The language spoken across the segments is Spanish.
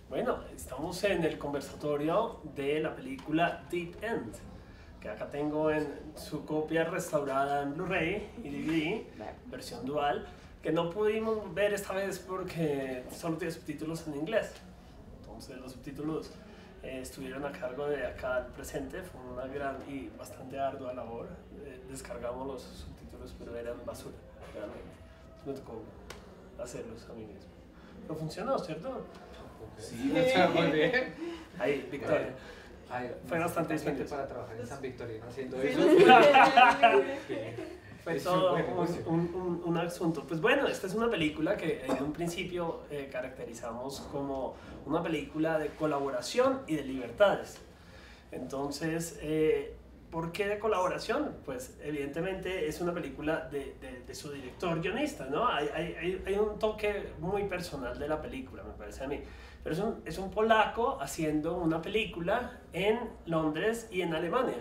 Bueno, estamos en el conversatorio de la película Deep End, que acá tengo en su copia restaurada en Blu-ray y DVD, versión dual, que no pudimos ver esta vez porque solo tiene subtítulos en inglés. Entonces los subtítulos estuvieron a cargo de acá al presente, fue una gran y bastante ardua labor. Descargamos los subtítulos, pero eran basura, realmente. Me tocó hacerlos a mí mismo. Pero funcionó, ¿cierto? Sí, está muy bien. Ahí, Victoria. Fue bastante gente dispendio para trabajar en San Victorino haciendo Sí, eso. Fue Es todo un buen negocio. un asunto. Pues bueno, esta es una película que en un principio caracterizamos como una película de colaboración y de libertades. Entonces, ¿por qué de colaboración? Pues evidentemente es una película de su director guionista, ¿no? Hay un toque muy personal de la película, me parece a mí. Pero es un polaco haciendo una película en Londres y en Alemania,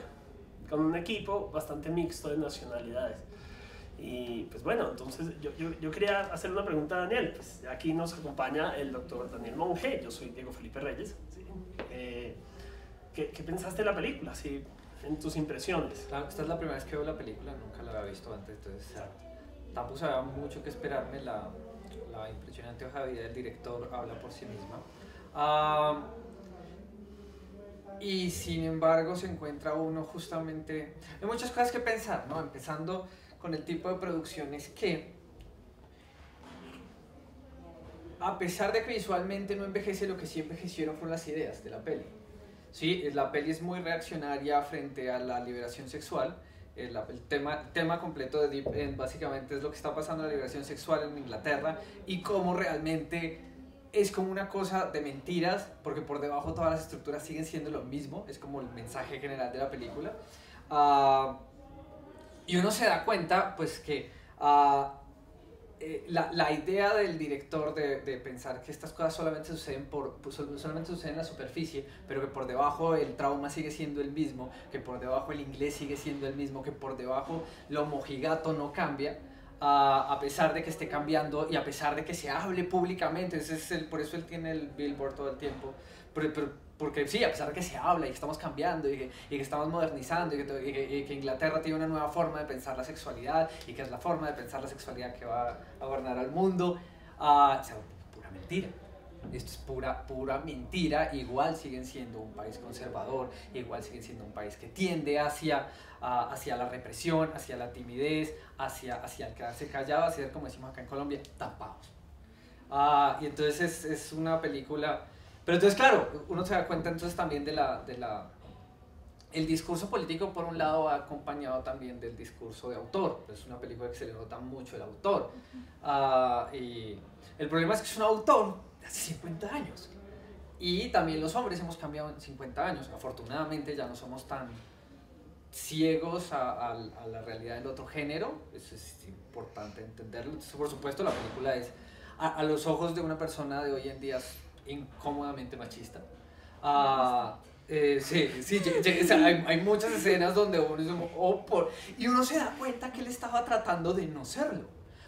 con un equipo bastante mixto de nacionalidades. Y pues bueno, entonces yo quería hacer una pregunta a Daniel. Pues aquí nos acompaña el doctor Daniel Monge, yo soy Diego Felipe Reyes. ¿Sí? ¿Qué pensaste de la película? ¿Sí? En tus impresiones. Claro, esta es la primera vez que veo la película, nunca la había visto antes, entonces tampoco sabía mucho que esperarme. La impresionante hoja de vida del director habla por sí misma. Y sin embargo se encuentra uno justamente... Hay muchas cosas que pensar, ¿no? Empezando con el tipo de producciones que, a pesar de que visualmente no envejece, lo que sí envejecieron fueron las ideas de la peli. Sí, la peli es muy reaccionaria frente a la liberación sexual. El tema completo de Deep End básicamente es lo que está pasando en la liberación sexual en Inglaterra y cómo realmente es como una cosa de mentiras, porque por debajo todas las estructuras siguen siendo lo mismo, es como el mensaje general de la película. Y uno se da cuenta pues que la idea del director de pensar que estas cosas solamente suceden en la superficie, pero que por debajo el trauma sigue siendo el mismo, que por debajo el inglés sigue siendo el mismo, que por debajo lo mojigato no cambia, a pesar de que esté cambiando y a pesar de que se hable públicamente. Por eso él tiene el billboard todo el tiempo. Porque sí, a pesar de que se habla y que estamos cambiando y que estamos modernizando y que Inglaterra tiene una nueva forma de pensar la sexualidad y que es la forma de pensar la sexualidad que va a gobernar al mundo, o sea, pura mentira. Esto es pura mentira. Igual siguen siendo un país conservador, igual siguen siendo un país que tiende hacia la represión, hacia la timidez, hacia el quedarse callado, hacia, como decimos acá en Colombia, tapados. Y entonces es una película... Pero entonces, claro, uno se da cuenta entonces también el discurso político, por un lado, va acompañado también del discurso de autor. Es una película que se le nota mucho el autor. Y el problema es que es un autor de hace 50 años. Y también los hombres hemos cambiado en 50 años. Afortunadamente ya no somos tan ciegos a la realidad del otro género. Eso es importante entenderlo. Entonces, por supuesto, la película es, a los ojos de una persona de hoy en día, incómodamente machista. Sí, o sea, hay muchas escenas donde uno dice, y uno se da cuenta que él estaba tratando de no serlo,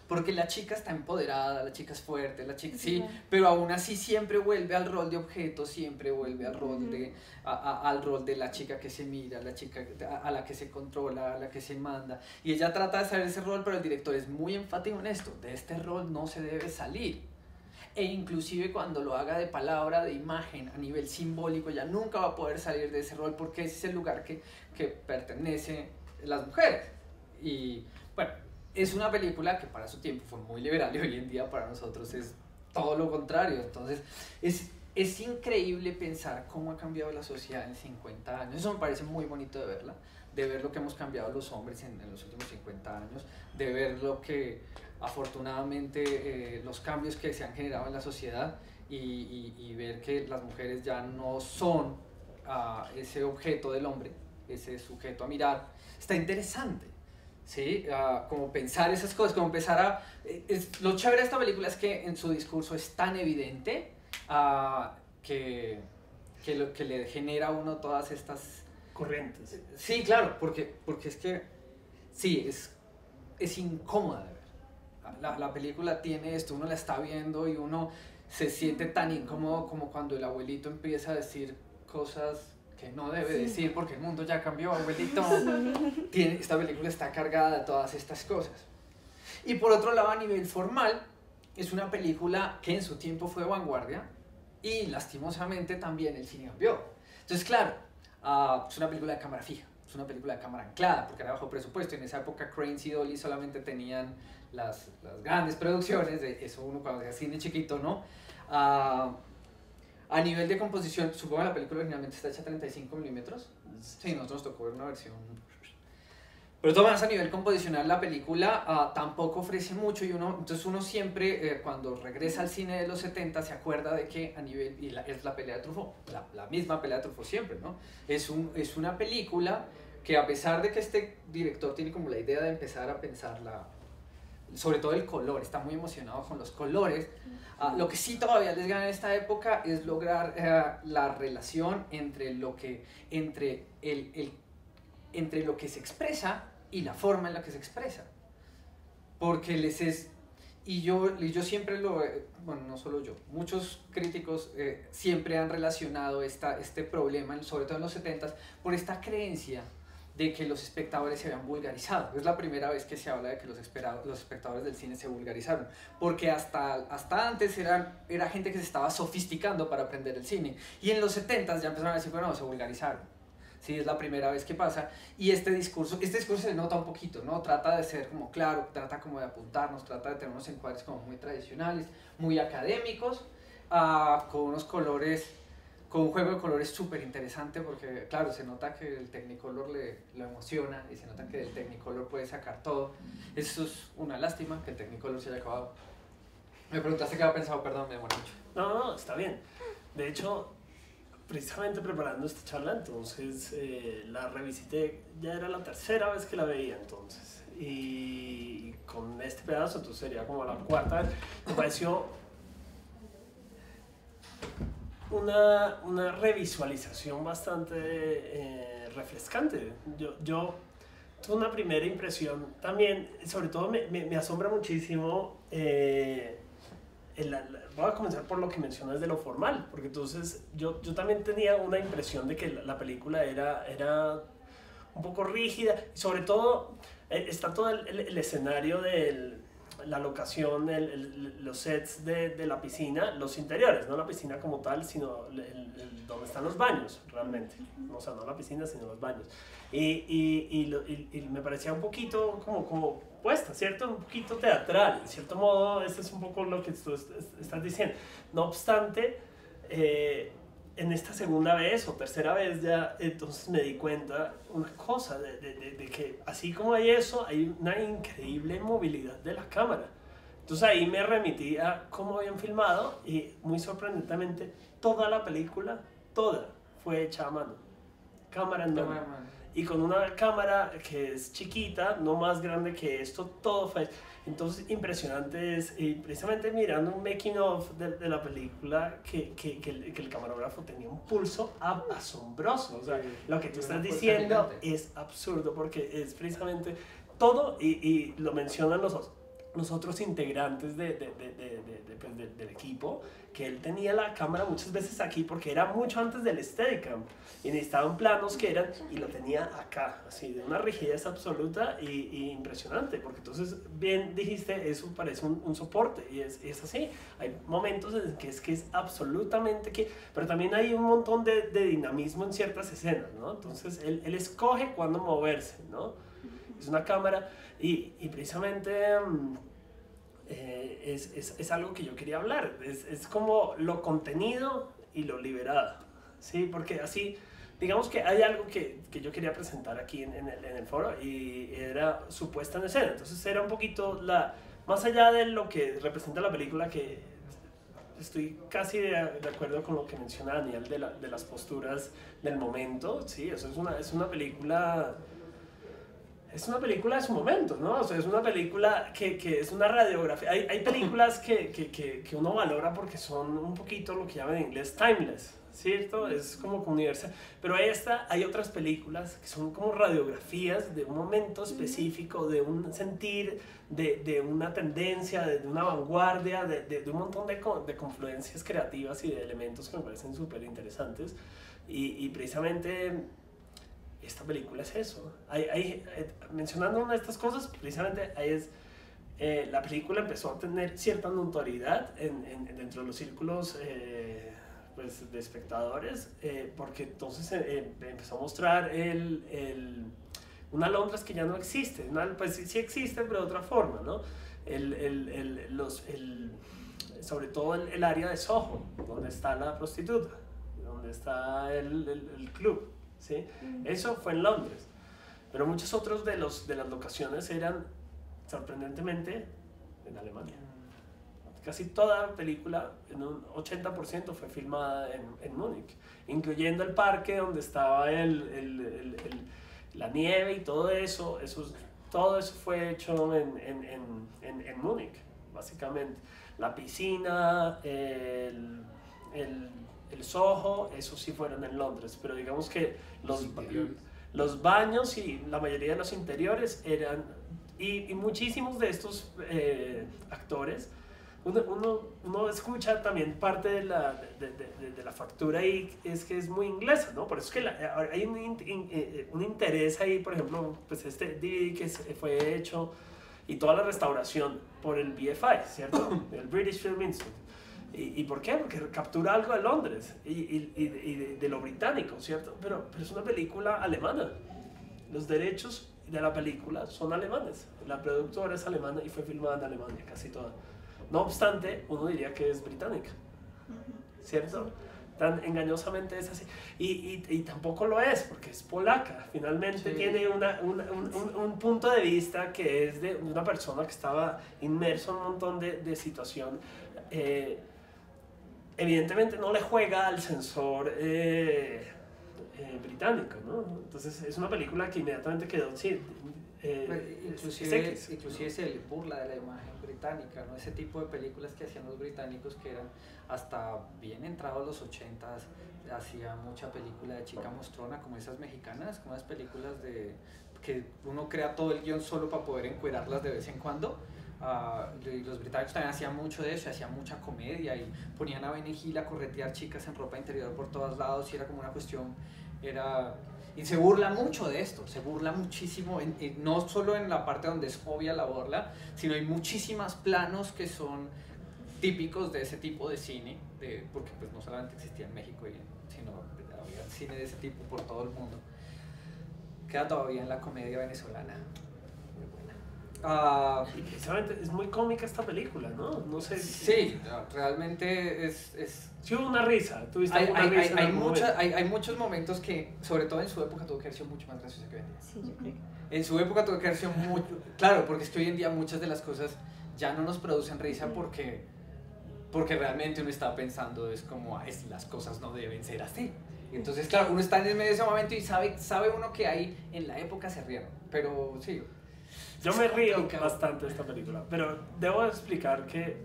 porque la chica está empoderada, la chica es fuerte, la chica sí, pero aún así siempre vuelve al rol de objeto, siempre vuelve al rol al rol de la chica que se mira, la chica a la que se controla, a la que se manda, y ella trata de salir de ese rol, pero el director es muy enfático en esto: de este rol no se debe salir. E inclusive cuando lo haga de palabra, de imagen, a nivel simbólico, ya nunca va a poder salir de ese rol, porque ese es el lugar que pertenece a las mujeres. Y bueno, es una película que para su tiempo fue muy liberal y hoy en día para nosotros es todo lo contrario. Entonces es increíble pensar cómo ha cambiado la sociedad en 50 años. Eso me parece muy bonito de verla, de ver lo que hemos cambiado los hombres en los últimos 50 años, de ver lo que afortunadamente los cambios que se han generado en la sociedad y ver que las mujeres ya no son ese objeto del hombre, ese sujeto a mirar. Está interesante, ¿sí? Como pensar esas cosas, como empezar lo chévere de esta película es que en su discurso es tan evidente que le genera a uno todas estas corrientes. Sí, claro, porque es que sí, es incómoda de ver. La película tiene esto, uno la está viendo y uno se siente tan incómodo como cuando el abuelito empieza a decir cosas que no debe decir porque el mundo ya cambió, abuelito. Esta película está cargada de todas estas cosas. Y por otro lado, a nivel formal, es una película que en su tiempo fue vanguardia y lastimosamente también el cine cambió. Entonces, claro, es una película de cámara fija, es una película de cámara anclada porque era bajo presupuesto. En esa época Cranes y Dolly solamente tenían las grandes producciones, de eso uno cuando hacía cine chiquito, ¿no? A nivel de composición, supongo que la película originalmente está hecha a 35 milímetros. Sí, nosotros nos tocó ver una versión. Pero todo más a nivel composicional, la película tampoco ofrece mucho y entonces uno siempre, cuando regresa al cine de los 70, se acuerda de que a nivel, es la pelea de Truffaut, la misma pelea de Truffaut siempre, ¿no? Es una película que a pesar de que este director tiene como la idea de empezar a pensar sobre todo el color, está muy emocionado con los colores. Lo que sí todavía les gana en esta época es lograr la relación entre lo que se expresa y la forma en la que se expresa. Porque y yo siempre bueno, no solo yo, muchos críticos siempre han relacionado este problema, sobre todo en los 70s, por esta creencia de que los espectadores se habían vulgarizado. Es la primera vez que se habla de que los espectadores del cine se vulgarizaron, porque hasta antes era gente que se estaba sofisticando para aprender el cine, y en los 70s ya empezaron a decir, bueno, se vulgarizaron. Sí, es la primera vez que pasa, y este discurso se nota un poquito, ¿no? Trata de ser como claro, trata como de apuntarnos, trata de tener unos encuadres como muy tradicionales, muy académicos, con unos colores, con un juego de colores súper interesante, porque claro, se nota que el Technicolor lo emociona, y se nota que el Technicolor puede sacar todo. Eso es una lástima, que el Technicolor se haya acabado. Me preguntaste qué había pensado, perdón, me demoré mucho. No, está bien. De hecho, precisamente preparando esta charla, entonces la revisité, ya era la tercera vez que la veía entonces, y con este pedazo, entonces sería como la cuarta vez. Me pareció una revisualización bastante refrescante. Yo tuve una primera impresión también, sobre todo me asombra muchísimo. Voy a comenzar por lo que mencionas de lo formal, porque entonces yo también tenía una impresión de que la película era un poco rígida, y sobre todo está todo el escenario de la locación, los sets de la piscina, los interiores, no la piscina como tal, sino donde están los baños realmente, o sea, no la piscina sino los baños, y me parecía un poquito como puesta, ¿cierto? Un poquito teatral, en cierto modo. Este es un poco lo que tú estás diciendo. No obstante, en esta segunda vez o tercera vez ya entonces me di cuenta una cosa, de que así como hay eso, hay una increíble movilidad de la cámara. Entonces ahí me remití a cómo habían filmado, y muy sorprendentemente toda la película, toda, fue hecha a mano, cámara en mano. Y con una cámara que es chiquita, no más grande que esto, todo fue. Entonces, impresionante es, y precisamente mirando un making of de la película, que el camarógrafo tenía un pulso asombroso. O sea, lo que tú estás diciendo es absurdo, porque es precisamente todo, y lo mencionan los otros integrantes del equipo, que él tenía la cámara muchas veces aquí porque era mucho antes del Steadicam, y necesitaban planos que eran, y lo tenía acá, así, de una rigidez absoluta y impresionante, porque entonces, bien dijiste, eso parece un soporte, y es así. Hay momentos en que es absolutamente pero también hay un montón de dinamismo en ciertas escenas, ¿no? Entonces él escoge cuándo moverse, ¿no? Es una cámara, y precisamente es algo que yo quería hablar. Es como lo contenido y lo liberado, ¿sí? Porque así, digamos que hay algo que yo quería presentar aquí en el foro, y era su puesta en escena. Entonces era un poquito más allá de lo que representa la película, que estoy casi de acuerdo con lo que menciona Daniel de las posturas del momento, ¿sí? Eso es una película Es una película de su momento, ¿no? O sea, es una película que es una radiografía. Hay películas que uno valora porque son un poquito lo que llaman en inglés timeless, ¿cierto? Es como universal. Pero hay otras películas que son como radiografías de un momento específico, de un sentir, de una tendencia, de una vanguardia, de un montón de confluencias creativas y de elementos que me parecen súper interesantes. Y precisamente esta película es eso. Mencionando una de estas cosas, precisamente la película empezó a tener cierta notoriedad dentro de los círculos pues, de espectadores, porque entonces empezó a mostrar una Londres que ya no existe. Pues sí existe, pero de otra forma, ¿no? Sobre todo el área de Soho, donde está la prostituta, donde está el club. ¿Sí? Eso fue en Londres, pero muchos otros de las locaciones eran sorprendentemente en Alemania. Casi toda película, en un 80%, fue filmada en Múnich, incluyendo el parque donde estaba la nieve y todo eso fue hecho en Múnich, básicamente. La piscina, el Soho, eso sí fueron en Londres, pero digamos que los baños y la mayoría de los interiores eran, y muchísimos de estos actores, uno escucha también parte de la factura ahí, es que es muy inglesa, ¿no? Por eso es que hay un interés ahí, por ejemplo, pues este DVD que fue hecho y toda la restauración por el BFI, ¿cierto? El British Film Institute. ¿Y por qué? Porque captura algo de Londres y de lo británico, ¿cierto? Pero es una película alemana. Los derechos de la película son alemanes. La productora es alemana y fue filmada en Alemania, casi toda. No obstante, uno diría que es británica, ¿cierto? Tan engañosamente es así. Y tampoco lo es, porque es polaca. Finalmente tiene un punto de vista que es de una persona que estaba inmerso en un montón de situación. Evidentemente no le juega al censor británico, ¿no? Entonces es una película que inmediatamente quedó, sí, inclusive se burla de la imagen británica, ¿no? Ese tipo de películas que hacían los británicos, que eran hasta bien entrados los 80s, hacía mucha película de chica mostrona, como esas mexicanas, como esas películas que uno crea todo el guión solo para poder encuerarlas de vez en cuando. Los británicos también hacían mucho de eso, hacían mucha comedia y ponían a Benny Hill a corretear chicas en ropa interior por todos lados, y era como una cuestión, y se burla mucho de esto, se burla muchísimo, no solo en la parte donde es obvia la burla, sino hay muchísimos planos que son típicos de ese tipo de cine, porque pues no solamente existía en México, sino había cine de ese tipo por todo el mundo. Queda todavía en la comedia venezolana. Y precisamente es muy cómica esta película, ¿no? No sé. Sí, realmente es sí, hubo una risa. ¿Tuviste alguna risa? Hay muchos momentos que, sobre todo en su época, tuvo que haber sido mucho más graciosa que hoy en día. Sí, yo creo. En su época tuvo que haber sido mucho. Claro, porque es que hoy en día muchas de las cosas ya no nos producen risa porque realmente uno está pensando, es como, las cosas no deben ser así. Entonces, claro, uno está en medio de ese momento y sabe uno que ahí en la época se rieron. Pero sí. Yo me río bastante de esta película, pero debo explicar que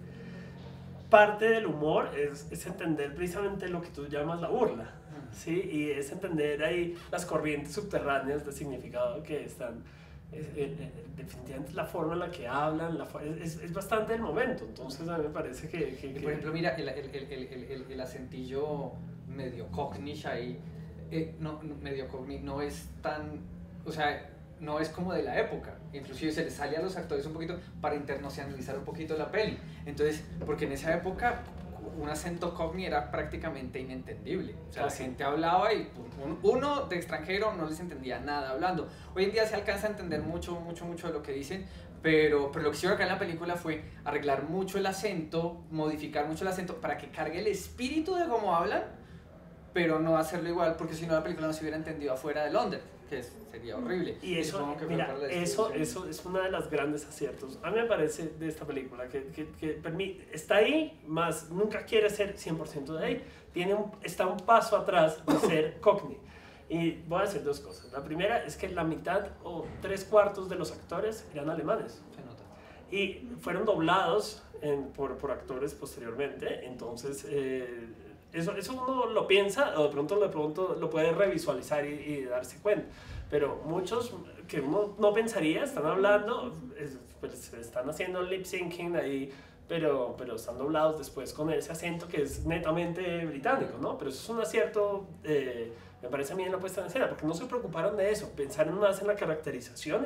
parte del humor es entender precisamente lo que tú llamas la burla, ¿sí? Y es entender ahí las corrientes subterráneas de significado que están, definitivamente la forma en la que hablan, es bastante el momento, entonces a mí me parece que por ejemplo, mira, el acentillo medio cockney ahí, medio cockney no es tan, o sea, no es como de la época, inclusive se les sale a los actores un poquito para internacionalizar un poquito la peli, entonces, porque en esa época un acento cockney era prácticamente inentendible, o sea, la gente hablaba y uno de extranjero no les entendía nada hablando. Hoy en día se alcanza a entender mucho de lo que dicen, pero lo que hicieron acá en la película fue arreglar mucho el acento, modificar mucho el acento para que cargue el espíritu de cómo hablan, pero no hacerlo igual, porque si no la película no se hubiera entendido afuera de Londres, que sería horrible. Y eso, mira, eso es una de las grandes aciertos. A mí me parece de esta película que está ahí, más nunca quiere ser 100% de ahí. Está un paso atrás de ser Cockney. Y voy a decir dos cosas. La primera es que la mitad o 3/4 de los actores eran alemanes. Se nota. Y fueron doblados por actores posteriormente. Entonces, eso uno lo piensa o de pronto lo puede revisualizar y darse cuenta. Pero muchos que uno no pensaría están hablando, pues están haciendo lip syncing ahí, pero están doblados después con ese acento que es netamente británico, ¿no? Pero eso es un acierto, me parece a mí, en la puesta en escena, porque no se preocuparon de eso, pensaron más en la caracterización,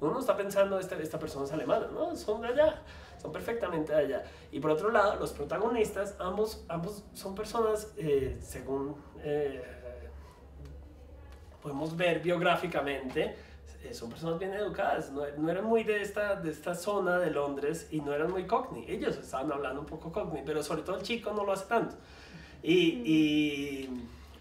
uno no está pensando esta persona es alemana, ¿no? Son de allá, son perfectamente de allá. Y por otro lado, los protagonistas, ambos son personas, según podemos ver biográficamente, son personas bien educadas, no eran muy de esta zona de Londres y no eran muy cockney. Ellos estaban hablando un poco cockney, pero sobre todo el chico no lo hace tanto. Y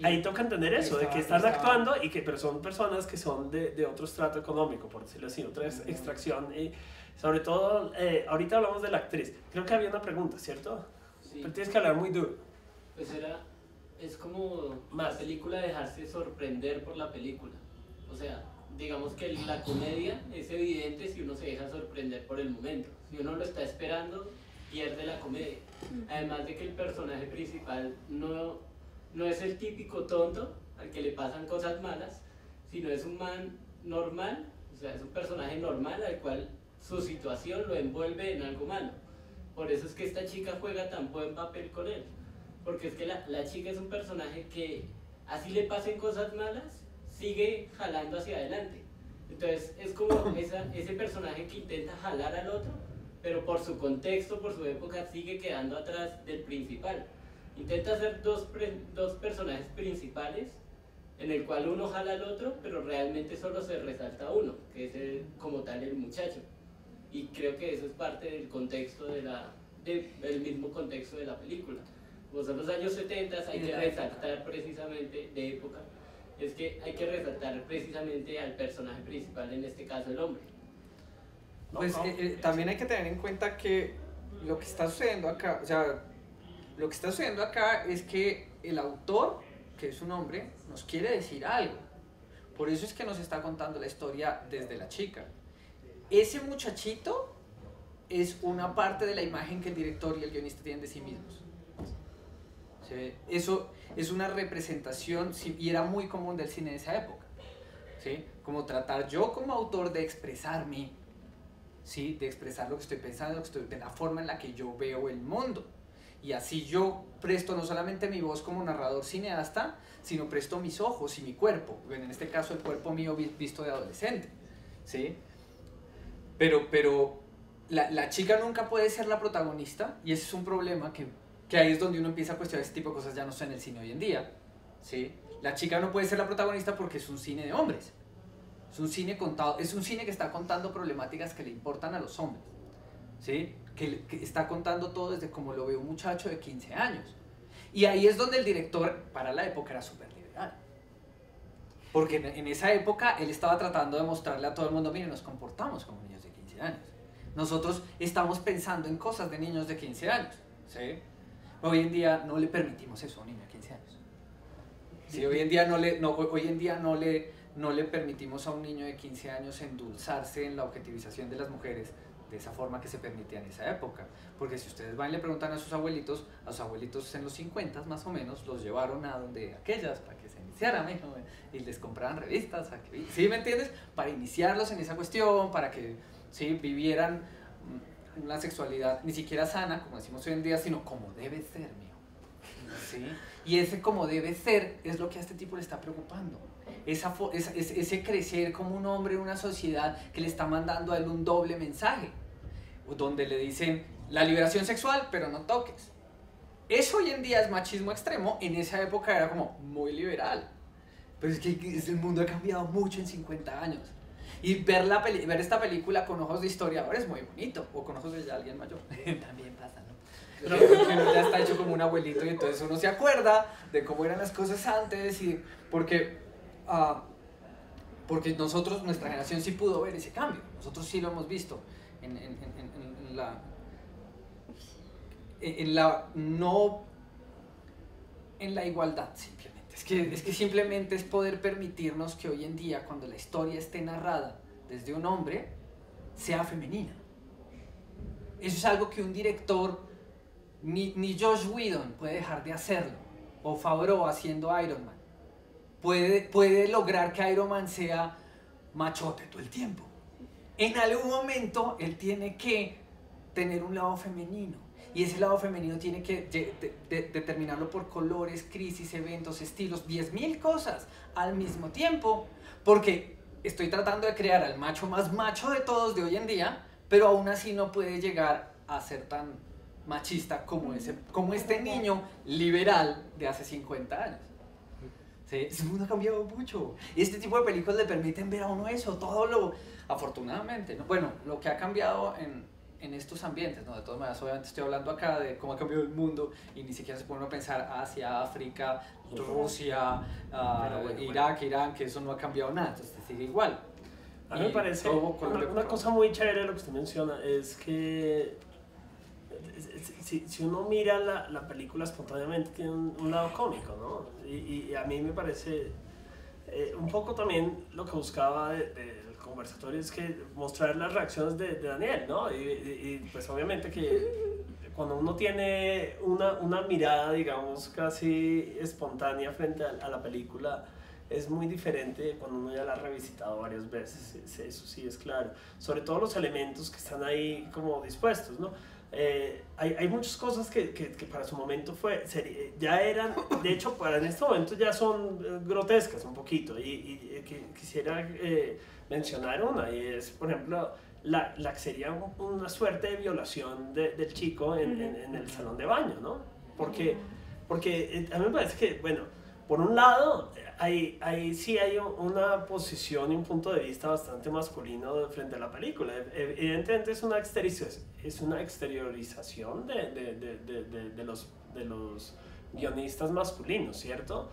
ahí toca entender eso, de que están actuando, pero son personas que son de otro estrato económico, por decirlo así, otra extracción. Y sobre todo, ahorita hablamos de la actriz. Creo que había una pregunta, ¿cierto? Sí. Pero tienes que hablar muy duro. Pues es como la película dejarse sorprender por la película. O sea, digamos que la comedia es evidente si uno se deja sorprender por el momento. Si uno lo está esperando, pierde la comedia. Además de que el personaje principal no es el típico tonto al que le pasan cosas malas, sino es un man normal, o sea, es un personaje normal al cual su situación lo envuelve en algo malo. Por eso es que esta chica juega tan buen papel con él. Porque es que la chica es un personaje que, así le pasen cosas malas, sigue jalando hacia adelante. Entonces es como ese personaje que intenta jalar al otro, pero por su contexto, por su época, sigue quedando atrás del principal. Intenta hacer dos personajes principales, en el cual uno jala al otro, pero realmente solo se resalta uno, que es como tal el muchacho. Y creo que eso es parte del contexto del mismo contexto de la película. Como son los años 70, hay que resaltar precisamente, de época, es que hay que resaltar precisamente al personaje principal, en este caso el hombre. Pues también hay que tener en cuenta que lo que está sucediendo acá, o sea, lo que está sucediendo acá es que el autor, que es un hombre, nos quiere decir algo. Por eso es que nos está contando la historia desde la chica. Ese muchachito es una parte de la imagen que el director y el guionista tienen de sí mismos. ¿Sí? Eso es una representación, y era muy común del cine de esa época. ¿Sí? Como tratar yo como autor de expresarme, ¿sí? De expresar lo que estoy pensando, de la forma en la que yo veo el mundo. Y así yo presto no solamente mi voz como narrador cineasta, sino presto mis ojos y mi cuerpo. Bueno, en este caso el cuerpo mío visto de adolescente. ¿Sí? Pero la chica nunca puede ser la protagonista, y ese es un problema que ahí es donde uno empieza a cuestionar ese tipo de cosas, ya no está en el cine hoy en día. ¿Sí? La chica no puede ser la protagonista porque es un cine de hombres. Es un cine que está contando problemáticas que le importan a los hombres. ¿Sí? Que está contando todo desde como lo ve un muchacho de 15 años. Y ahí es donde el director, para la época, era súper liberal. Porque en esa época él estaba tratando de mostrarle a todo el mundo, miren, nos comportamos como niños de 15 años. Nosotros estamos pensando en cosas de niños de 15 años. ¿Sí? Hoy en día no le permitimos eso a un niño de 15 años. ¿Sí? Hoy en día no le permitimos a un niño de 15 años endulzarse en la objetivización de las mujeres de esa forma que se permitía en esa época. Porque si ustedes van y le preguntan a sus abuelitos en los 50 más o menos, los llevaron a donde aquellas para que se iniciaran, y les compraban revistas, ¿sí me entiendes? Para iniciarlos en esa cuestión, para que ¿sí? Vivieran una sexualidad ni siquiera sana, como decimos hoy en día, sino como debe ser, mío. ¿Sí? Y ese como debe ser es lo que a este tipo le está preocupando. Ese crecer como un hombre en una sociedad que le está mandando a él un doble mensaje, donde le dicen la liberación sexual, pero no toques. Eso hoy en día es machismo extremo, en esa época era como muy liberal. Pero es que el mundo ha cambiado mucho en 50 años. Y ver esta película con ojos de historiador es muy bonito, o con ojos de alguien mayor. También pasa, ¿no? Pero uno ya está hecho como un abuelito y entonces uno se acuerda de cómo eran las cosas antes, y porque nosotros, nuestra generación sí pudo ver ese cambio. Nosotros sí lo hemos visto en la igualdad, simplemente. Es que simplemente es poder permitirnos que hoy en día, cuando la historia esté narrada desde un hombre, sea femenina. Eso es algo que un director, ni Joss Whedon puede dejar de hacerlo, o Favreau haciendo Iron Man. Puede lograr que Iron Man sea machote todo el tiempo. En algún momento él tiene que tener un lado femenino. Y ese lado femenino tiene que determinarlo por colores, crisis, eventos, estilos, 10.000 cosas al mismo tiempo. Porque estoy tratando de crear al macho más macho de todos de hoy en día, pero aún así no puede llegar a ser tan machista como este niño liberal de hace 50 años. Sí, el mundo ha cambiado mucho. Y este tipo de películas le permiten ver a uno eso, todo lo... Afortunadamente, ¿no? Bueno, lo que ha cambiado en estos ambientes, ¿no? De todas maneras, obviamente estoy hablando acá de cómo ha cambiado el mundo y ni siquiera se pone uno a pensar Asia, África, Rusia, Irak, Irán, que eso no ha cambiado nada, entonces sigue igual. A mí me parece una cosa muy chévere de lo que usted menciona es que si uno mira la película espontáneamente tiene un lado cómico, ¿no? Y a mí me parece un poco también lo que buscaba del conversatorio es que mostrar las reacciones de Daniel, ¿no? Y pues obviamente que cuando uno tiene una mirada, digamos, casi espontánea frente a la película, es muy diferente cuando uno ya la ha revisitado varias veces, eso sí es claro. Sobre todo los elementos que están ahí como dispuestos, ¿no? Hay muchas cosas que para su momento ya eran, de hecho para en este momento ya son grotescas un poquito y quisiera mencionar una y es por ejemplo la que sería una suerte de violación del chico en el salón de baño, ¿no? Porque a mí me parece que, bueno, por un lado sí hay una posición y un punto de vista bastante masculino frente a la película. Evidentemente es una exteriorización de los guionistas masculinos, ¿cierto?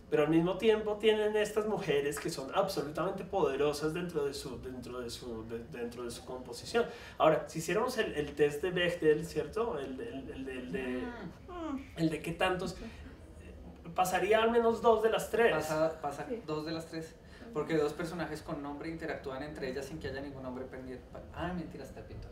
Pero al mismo tiempo tienen estas mujeres que son absolutamente poderosas dentro de su composición. Ahora, si hiciéramos el test de Bechdel, ¿cierto? El de qué tantos... Pasaría al menos 2 de las 3. Pasa 2 de las 3. Porque 2 personajes con nombre interactúan entre ellas sin que haya ningún nombre pendiente. Mentira, está el pintor.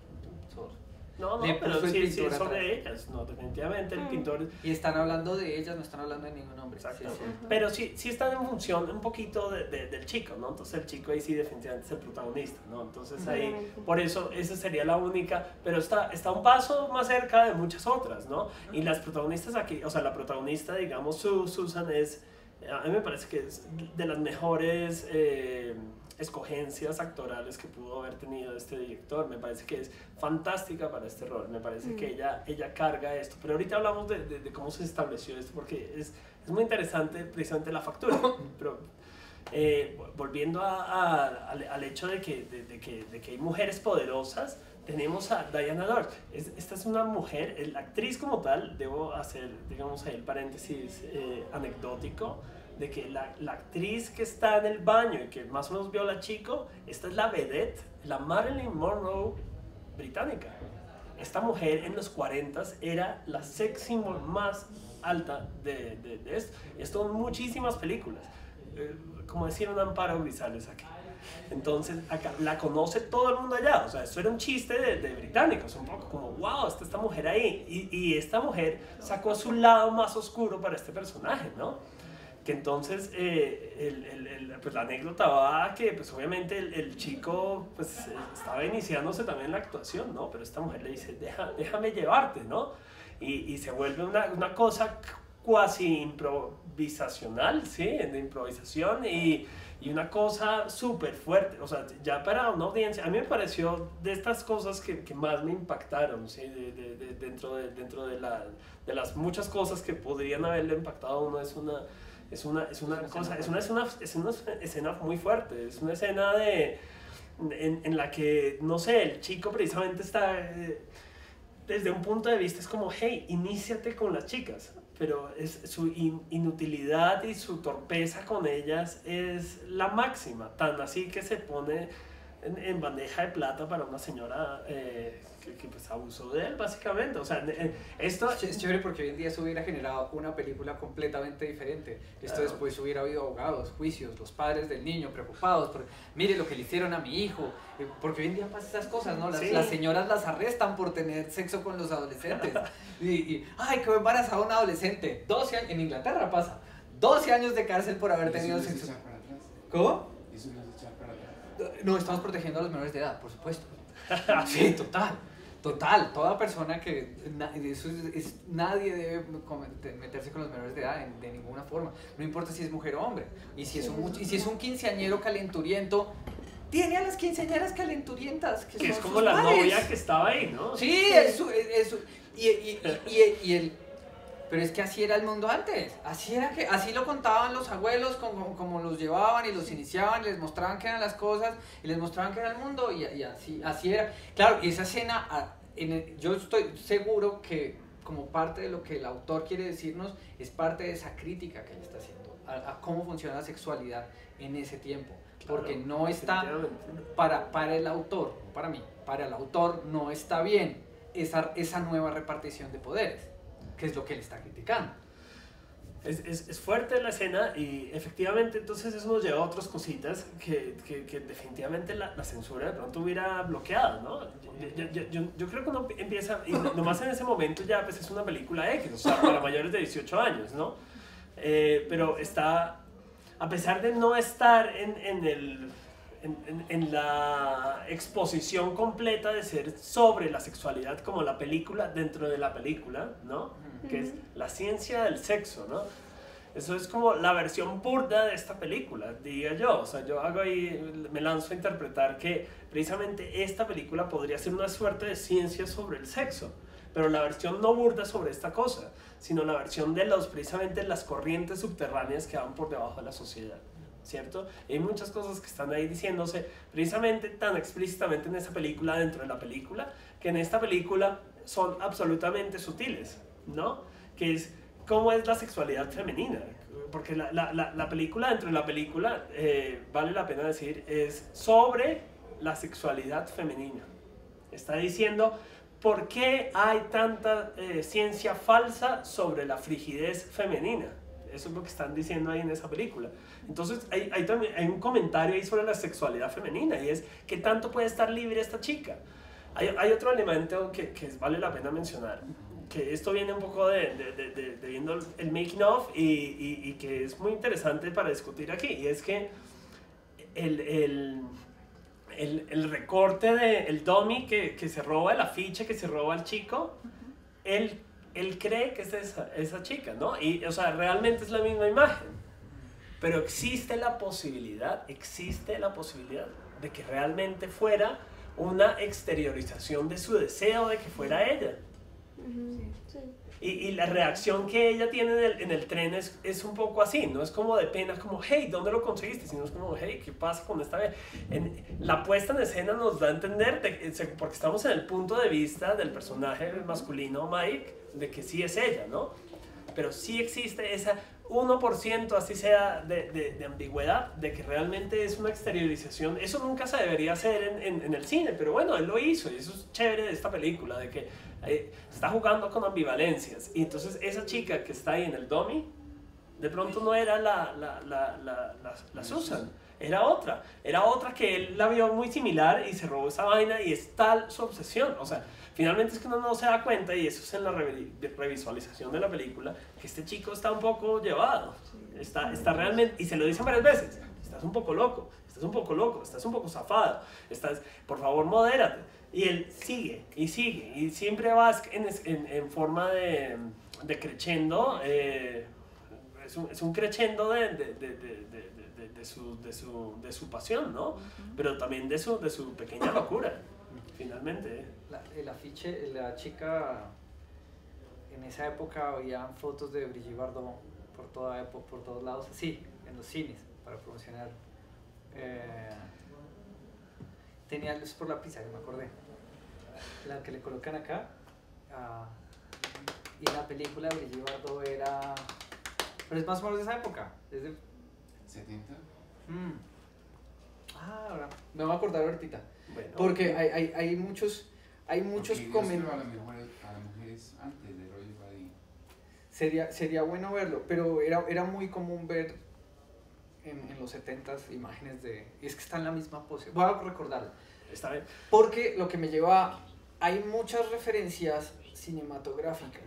No, pero sí es sobre ellas, no, definitivamente el pintor... Y están hablando de ellas, no están hablando de ningún hombre. Exacto. Sí. Pero sí están en función un poquito del chico, ¿no? Entonces el chico ahí sí definitivamente es el protagonista, ¿no? Entonces ahí, por eso esa sería la única, pero está un paso más cerca de muchas otras, ¿no? Y las protagonistas aquí, o sea, la protagonista, digamos, Susan a mí me parece que es de las mejores... escogencias actorales que pudo haber tenido este director. Me parece que es fantástica para este rol, me parece que ella carga esto, pero ahorita hablamos de cómo se estableció esto porque es muy interesante precisamente la factura. Pero volviendo al hecho de que hay mujeres poderosas, tenemos a Diana Dort. Esta es una mujer, la actriz como tal, debo hacer, digamos, ahí el paréntesis anecdótico, de que la actriz que está en el baño y que más o menos viola al chico, esta es la vedette, la Marilyn Monroe británica. Esta mujer en los 40s era la sex symbol más alta de esto. Esto en muchísimas películas. Como decía un Amparo Grisales aquí. Entonces, acá la conoce todo el mundo allá. O sea, esto era un chiste de británicos. Un poco como, wow, está esta mujer ahí. Y esta mujer sacó su lado más oscuro para este personaje, ¿no? Que entonces pues la anécdota va a que pues obviamente el chico pues estaba iniciándose también en la actuación, ¿no? Pero esta mujer le dice, déjame llevarte, ¿no? Y se vuelve una cosa cuasi improvisacional, ¿sí? De improvisación y una cosa súper fuerte, o sea, ya para una audiencia, a mí me pareció de estas cosas que más me impactaron, ¿sí? Dentro de las muchas cosas que podrían haberle impactado a uno, es una escena muy fuerte, es una escena en la que, no sé, el chico precisamente está, desde un punto de vista es como, hey, iníciate con las chicas, pero su inutilidad y su torpeza con ellas es la máxima, tan así que se pone en bandeja de plata para una señora que pues abusó de él, básicamente. O sea, esto... Es chévere porque hoy en día eso hubiera generado una película completamente diferente. Esto después hubiera habido abogados, juicios, los padres del niño preocupados por, mire lo que le hicieron a mi hijo. Porque hoy en día pasan esas cosas, ¿no? Las señoras las arrestan por tener sexo con los adolescentes. Ay, que embarazado un adolescente. 12 años, en Inglaterra pasa. 12 años de cárcel por haber tenido sexo. ¿Cómo? ¿Eso no es echar para atrás? No, estamos protegiendo a los menores de edad, por supuesto. Sí, total. Toda persona que... nadie debe meterse con los menores de edad de ninguna forma. No importa si es mujer o hombre. Y si es un quinceañero calenturiento, tiene a las quinceañeras calenturientas. Que es como la novia que estaba ahí, ¿no? Sí, pero es que así era el mundo antes, así lo contaban los abuelos, como los llevaban y los iniciaban, y les mostraban qué eran las cosas, y les mostraban qué era el mundo, y así era. Claro, y esa escena, yo estoy seguro que como parte de lo que el autor quiere decirnos, es parte de esa crítica que él está haciendo, a cómo funciona la sexualidad en ese tiempo. Porque no está, para el autor, no para mí, para el autor no está bien esa nueva repartición de poderes, que es lo que él está criticando. Es fuerte la escena y efectivamente entonces eso nos lleva a otras cositas que definitivamente la censura de pronto hubiera bloqueado, ¿no? Yo creo que uno empieza, y nomás en ese momento ya pues es una película X, o sea, para mayores de 18 años, ¿no? Pero está, a pesar de no estar en la exposición completa de ser sobre la sexualidad como la película dentro de la película, ¿no? Que es la ciencia del sexo, ¿no? Eso es como la versión burda de esta película, diría yo. O sea, yo hago ahí, me lanzo a interpretar que precisamente esta película podría ser una suerte de ciencia sobre el sexo, pero la versión no burda sobre esta cosa, sino la versión de precisamente las corrientes subterráneas que van por debajo de la sociedad, ¿cierto? Y hay muchas cosas que están ahí diciéndose precisamente tan explícitamente en esa película, dentro de la película, que en esta película son absolutamente sutiles, ¿no? Que es cómo es la sexualidad femenina, porque la película, dentro de la película, vale la pena decir, es sobre la sexualidad femenina. Está diciendo por qué hay tanta ciencia falsa sobre la frigidez femenina. Eso es lo que están diciendo ahí en esa película. Entonces hay un comentario ahí sobre la sexualidad femenina, y es qué tanto puede estar libre esta chica. Hay otro elemento que vale la pena mencionar, que esto viene un poco de viendo el making of y que es muy interesante para discutir aquí, y es que el recorte del dummy que se roba el afiche, que se roba al chico, él cree que es esa chica, ¿no? Y, o sea, realmente es la misma imagen, pero existe la posibilidad de que realmente fuera una exteriorización de su deseo de que fuera ella. Sí. Y la reacción que ella tiene en el tren es un poco así, no es como de pena, como hey, ¿dónde lo conseguiste? Sino es como hey, ¿qué pasa con esta vez? La puesta en escena nos da a entender, porque estamos en el punto de vista del personaje masculino Mike, de que sí es ella, ¿no? Pero sí existe esa 1%, así sea, de ambigüedad, de que realmente es una exteriorización. Eso nunca se debería hacer en el cine, pero bueno, él lo hizo, y eso es chévere de esta película, de que está jugando con ambivalencias. Y entonces esa chica que está ahí en el dummy, de pronto no era la Susan, era otra que él la vio muy similar y se robó esa vaina, y es tal su obsesión. O sea, finalmente es que uno no se da cuenta, y eso es en la revisualización de la película, que este chico está un poco llevado, está realmente, y se lo dicen varias veces, estás un poco loco, estás un poco zafado, por favor modérate. Y él sigue, y siempre va en forma de crescendo, es un crescendo de su pasión, ¿no? Pero también de su pequeña locura, finalmente. El afiche, la chica, en esa época había fotos de Brigitte Bardot por todos lados, así, en los cines, para promocionar. Tenía luz por la pizza, que me acordé. La que le colocan acá. Y la película de Brigitte Bardot era... Pero es más o menos de esa época. Es de... ¿70? Ahora Me voy a acordar ahorita. Bueno, Porque hay muchos comentarios. A las mujeres antes de Roger Vadim. Sería bueno verlo, pero era muy común ver en los 70s imágenes de... Y es que está en la misma pose. Voy a recordarlo. está bien. Porque lo que me lleva... Hay muchas referencias cinematográficas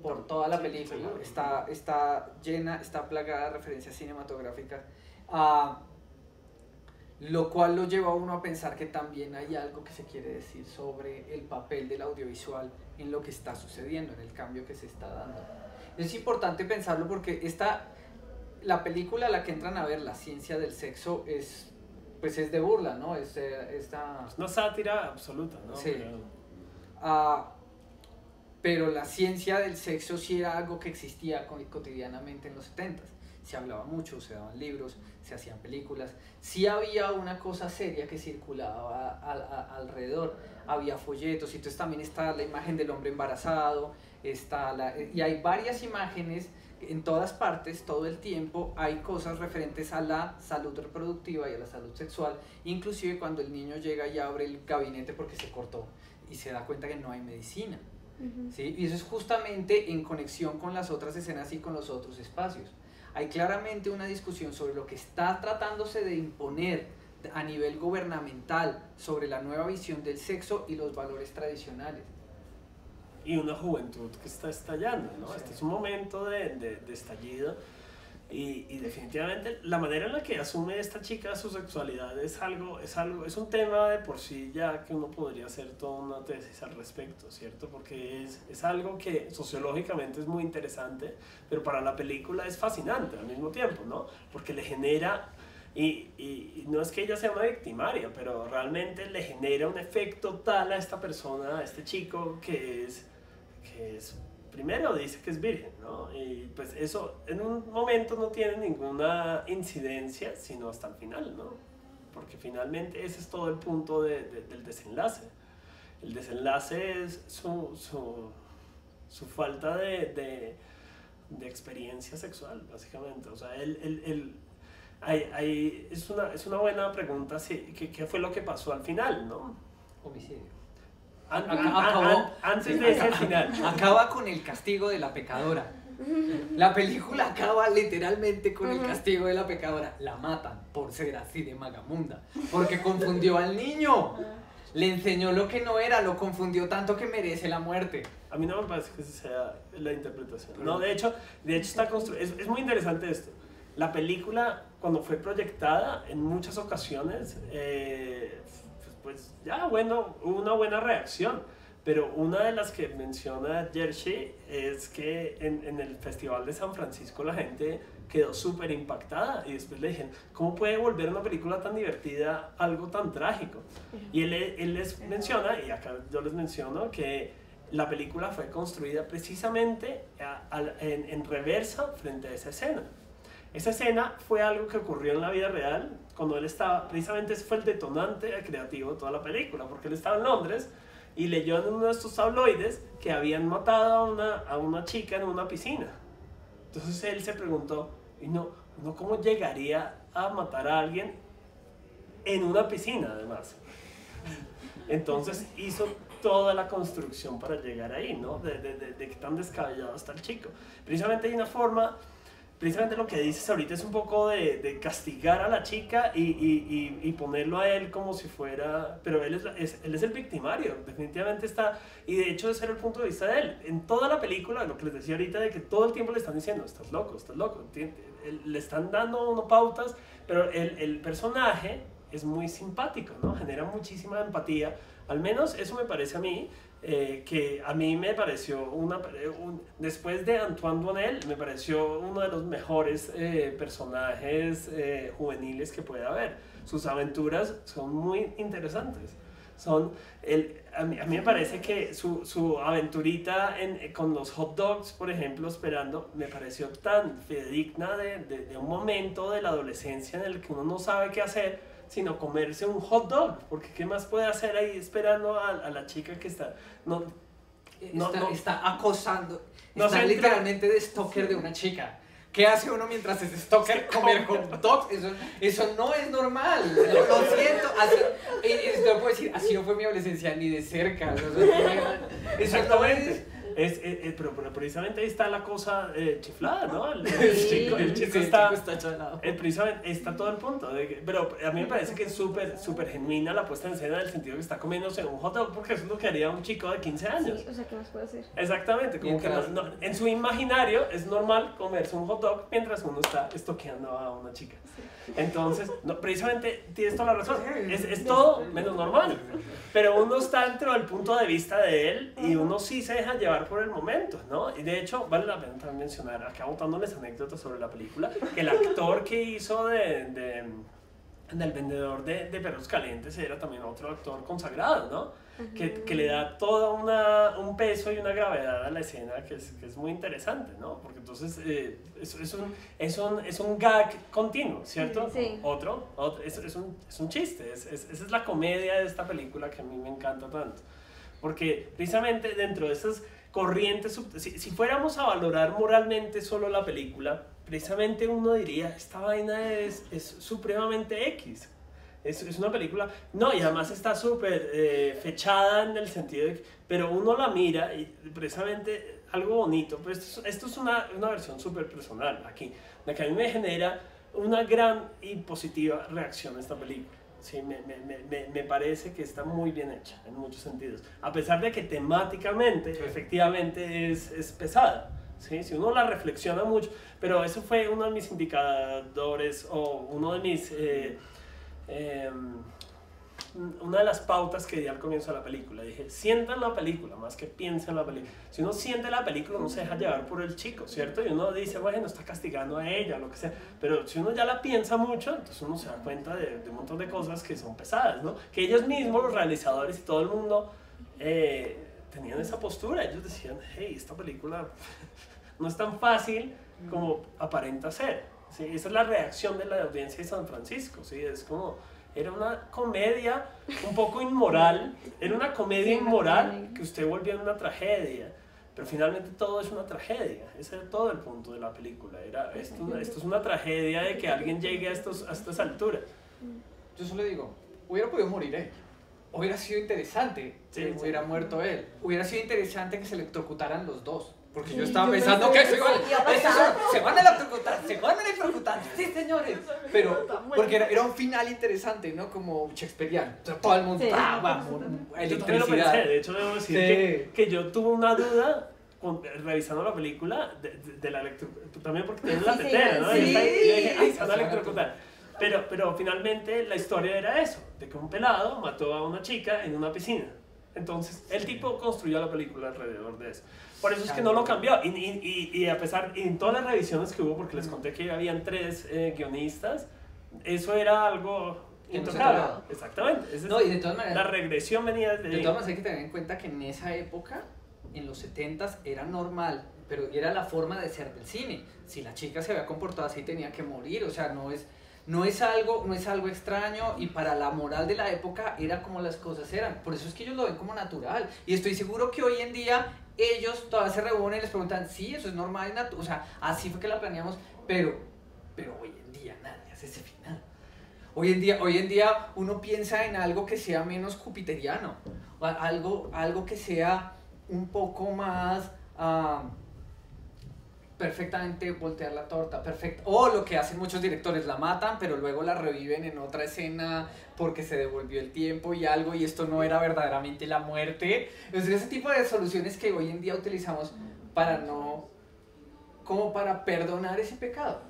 por toda la Sí, película. seguro. Está llena, está plagada de referencias cinematográficas. Lo cual lo lleva a uno a pensar que también hay algo que se quiere decir sobre el papel del audiovisual en lo que está sucediendo, en el cambio que se está dando. Es importante pensarlo porque la película a la que entran a ver, La ciencia del sexo, es de burla, ¿no? Es una sátira absoluta, ¿no? Sí. Pero la ciencia del sexo sí era algo que existía cotidianamente en los 70s. Se hablaba mucho, se daban libros, se hacían películas. Sí había una cosa seria que circulaba alrededor. Había folletos, y entonces también está la imagen del hombre embarazado. Y hay varias imágenes en todas partes, todo el tiempo. Hay cosas referentes a la salud reproductiva y a la salud sexual. Inclusive cuando el niño llega y abre el gabinete porque se cortó y se da cuenta que no hay medicina. ¿Sí? Y eso es justamente en conexión con las otras escenas y con los otros espacios. Hay claramente una discusión sobre lo que está tratándose de imponer a nivel gubernamental sobre la nueva visión del sexo y los valores tradicionales. Y una juventud que está estallando, ¿no? Sí. Este es un momento de estallido y definitivamente la manera en la que asume esta chica su sexualidad es un tema de por sí ya que uno podría hacer toda una tesis al respecto, ¿cierto? Porque es algo que sociológicamente es muy interesante, pero para la película es fascinante al mismo tiempo, ¿no? Porque le genera... Y no es que ella sea una victimaria, pero realmente le genera un efecto tal a esta persona, a este chico, que es primero dice que es virgen, ¿no? Y pues eso en un momento no tiene ninguna incidencia, sino hasta el final, ¿no? Porque finalmente ese es todo el punto del desenlace. El desenlace es su falta de experiencia sexual, básicamente. O sea, es una buena pregunta, sí, ¿qué fue lo que pasó al final, no? Homicidio. Antes de ese final. Acaba con el castigo de la pecadora. La película acaba literalmente con el castigo de la pecadora. La matan por ser así de magamunda, porque confundió al niño. Le enseñó lo que no era, lo confundió tanto que merece la muerte. A mí no me parece que esa sea la interpretación. No, de hecho está es muy interesante esto. La película, cuando fue proyectada, en muchas ocasiones, pues ya, bueno, hubo una buena reacción. Pero una de las que menciona Jerzy es que en el Festival de San Francisco la gente quedó súper impactada y después le dijeron, ¿cómo puede volver una película tan divertida algo tan trágico? Y él les menciona, y acá yo les menciono, que la película fue construida precisamente en reversa frente a esa escena. Esa escena fue algo que ocurrió en la vida real cuando él estaba, precisamente ese fue el detonante creativo de toda la película, porque él estaba en Londres y leyó en uno de estos tabloides que habían matado a una chica en una piscina. Entonces él se preguntó, ¿no cómo llegaría a matar a alguien en una piscina además? Entonces hizo toda la construcción para llegar ahí, ¿no? De qué tan descabellado está el chico. Precisamente hay una forma... Precisamente lo que dices ahorita es un poco de castigar a la chica y ponerlo a él como si fuera... Pero él es el victimario, definitivamente está... Y de hecho ese era el punto de vista de él. En toda la película, lo que les decía ahorita, de que todo el tiempo le están diciendo, estás loco, le están dando unas pautas, pero el personaje es muy simpático, ¿no? Genera muchísima empatía. Al menos eso me parece a mí. Que a mí me pareció después de Antoine Duanel me pareció uno de los mejores personajes juveniles que puede haber. Sus aventuras son muy interesantes. A mí me parece que su aventurita con los hot dogs, por ejemplo, esperando, me pareció tan fidedigna de un momento de la adolescencia en el que uno no sabe qué hacer sino comerse un hot dog, porque ¿qué más puede hacer ahí esperando a la chica que está acosando, está literalmente de stalker de una chica ¿Qué hace uno mientras es stalker comer hot dogs? Eso no es normal. Lo siento. Así, no puedo decir, así no fue mi adolescencia ni de cerca. Eso no es. Pero precisamente ahí está la cosa chiflada, ¿no? El chico está chalado. Precisamente está todo el punto. Pero a mí me parece que es súper genuina la puesta en escena en el sentido que está comiéndose un hot dog porque eso es lo que haría un chico de 15 años. Sí, o sea, ¿qué más puede hacer? Exactamente, como que en su imaginario es normal comerse un hot dog mientras uno está estoqueando a una chica. Entonces, precisamente tienes toda la razón, es todo menos normal. Pero uno está dentro del punto de vista de él y uno sí se deja llevar por el momento, ¿no? Y de hecho, vale la pena también mencionar, acá botándoles anécdotas sobre la película, que el actor que hizo del vendedor de perros calientes era también otro actor consagrado, ¿no? Que le da todo un peso y una gravedad a la escena que es muy interesante, ¿no? Porque entonces es un gag continuo, ¿cierto? Sí. Es un chiste, esa es la comedia de esta película que a mí me encanta tanto. Porque precisamente dentro de esas corrientes, si fuéramos a valorar moralmente solo la película, precisamente uno diría, esta vaina es supremamente X. Es una película, no, y además está súper fechada en el sentido de que, pero uno la mira y precisamente algo bonito, pues esto es una versión súper personal aquí, de que a mí me genera una gran y positiva reacción a esta película. Sí, me parece que está muy bien hecha en muchos sentidos, a pesar de que temáticamente efectivamente es pesada. ¿Sí? Si uno la reflexiona mucho, pero eso fue uno de mis indicadores o uno de mis... una de las pautas que di al comienzo de la película. Dije, sientan la película más que piensen la película. Si uno siente la película, uno se deja llevar por el chico, ¿cierto? Y uno dice, bueno, está castigando a ella, lo que sea. Pero si uno ya la piensa mucho, entonces uno se da cuenta de un montón de cosas que son pesadas, ¿no? Que ellos mismos, los realizadores y todo el mundo, tenían esa postura. Ellos decían, hey, esta película no es tan fácil como aparenta ser. ¿Sí? Esa es la reacción de la audiencia de San Francisco, ¿sí? Es como, era una comedia un poco inmoral, era una comedia inmoral que usted volvió en una tragedia, pero finalmente todo es una tragedia, ese era todo el punto de la película, esto es una tragedia de que alguien llegue a estas alturas. Yo solo digo, hubiera podido morir él, hubiera sido interesante que hubiera muerto él, hubiera sido interesante que se electrocutaran los dos. Porque yo estaba pensando que se van a electrocutar, sí señores. Pero, porque era un final interesante, ¿no? Como shakespeariano. O sea, todo el mundo, Yo también lo pensé, de hecho debo decir que yo tuve una duda revisando la película de la electrocución, también porque tiene la tetera, ¿no? Y yo dije, ay, se van a electrocutar. Pero finalmente la historia era eso, de que un pelado mató a una chica en una piscina. Entonces, el tipo construyó la película alrededor de eso. Por eso es que no lo cambió. Y a pesar, en todas las revisiones que hubo, porque les conté que habían 3 guionistas, eso era algo intocable. Exactamente. No, y de todas maneras, la regresión venía desde ahí. De todas maneras, hay que tener en cuenta que en esa época, en los 70s, era normal, pero era la forma de ser del cine. Si la chica se había comportado así, tenía que morir. O sea, no es algo extraño, y para la moral de la época era como las cosas eran. Por eso es que ellos lo ven como natural. Y estoy seguro que hoy en día ellos todavía se reúnen y les preguntan, sí, eso es normal, o sea, así fue que la planeamos, pero hoy en día nadie hace ese final. Hoy en día uno piensa en algo que sea menos jupiteriano, algo que sea un poco más... perfectamente voltear la torta, perfecto. O lo que hacen muchos directores, la matan, pero luego la reviven en otra escena porque se devolvió el tiempo y algo, y esto no era verdaderamente la muerte. Entonces, ese tipo de soluciones que hoy en día utilizamos como para perdonar ese pecado.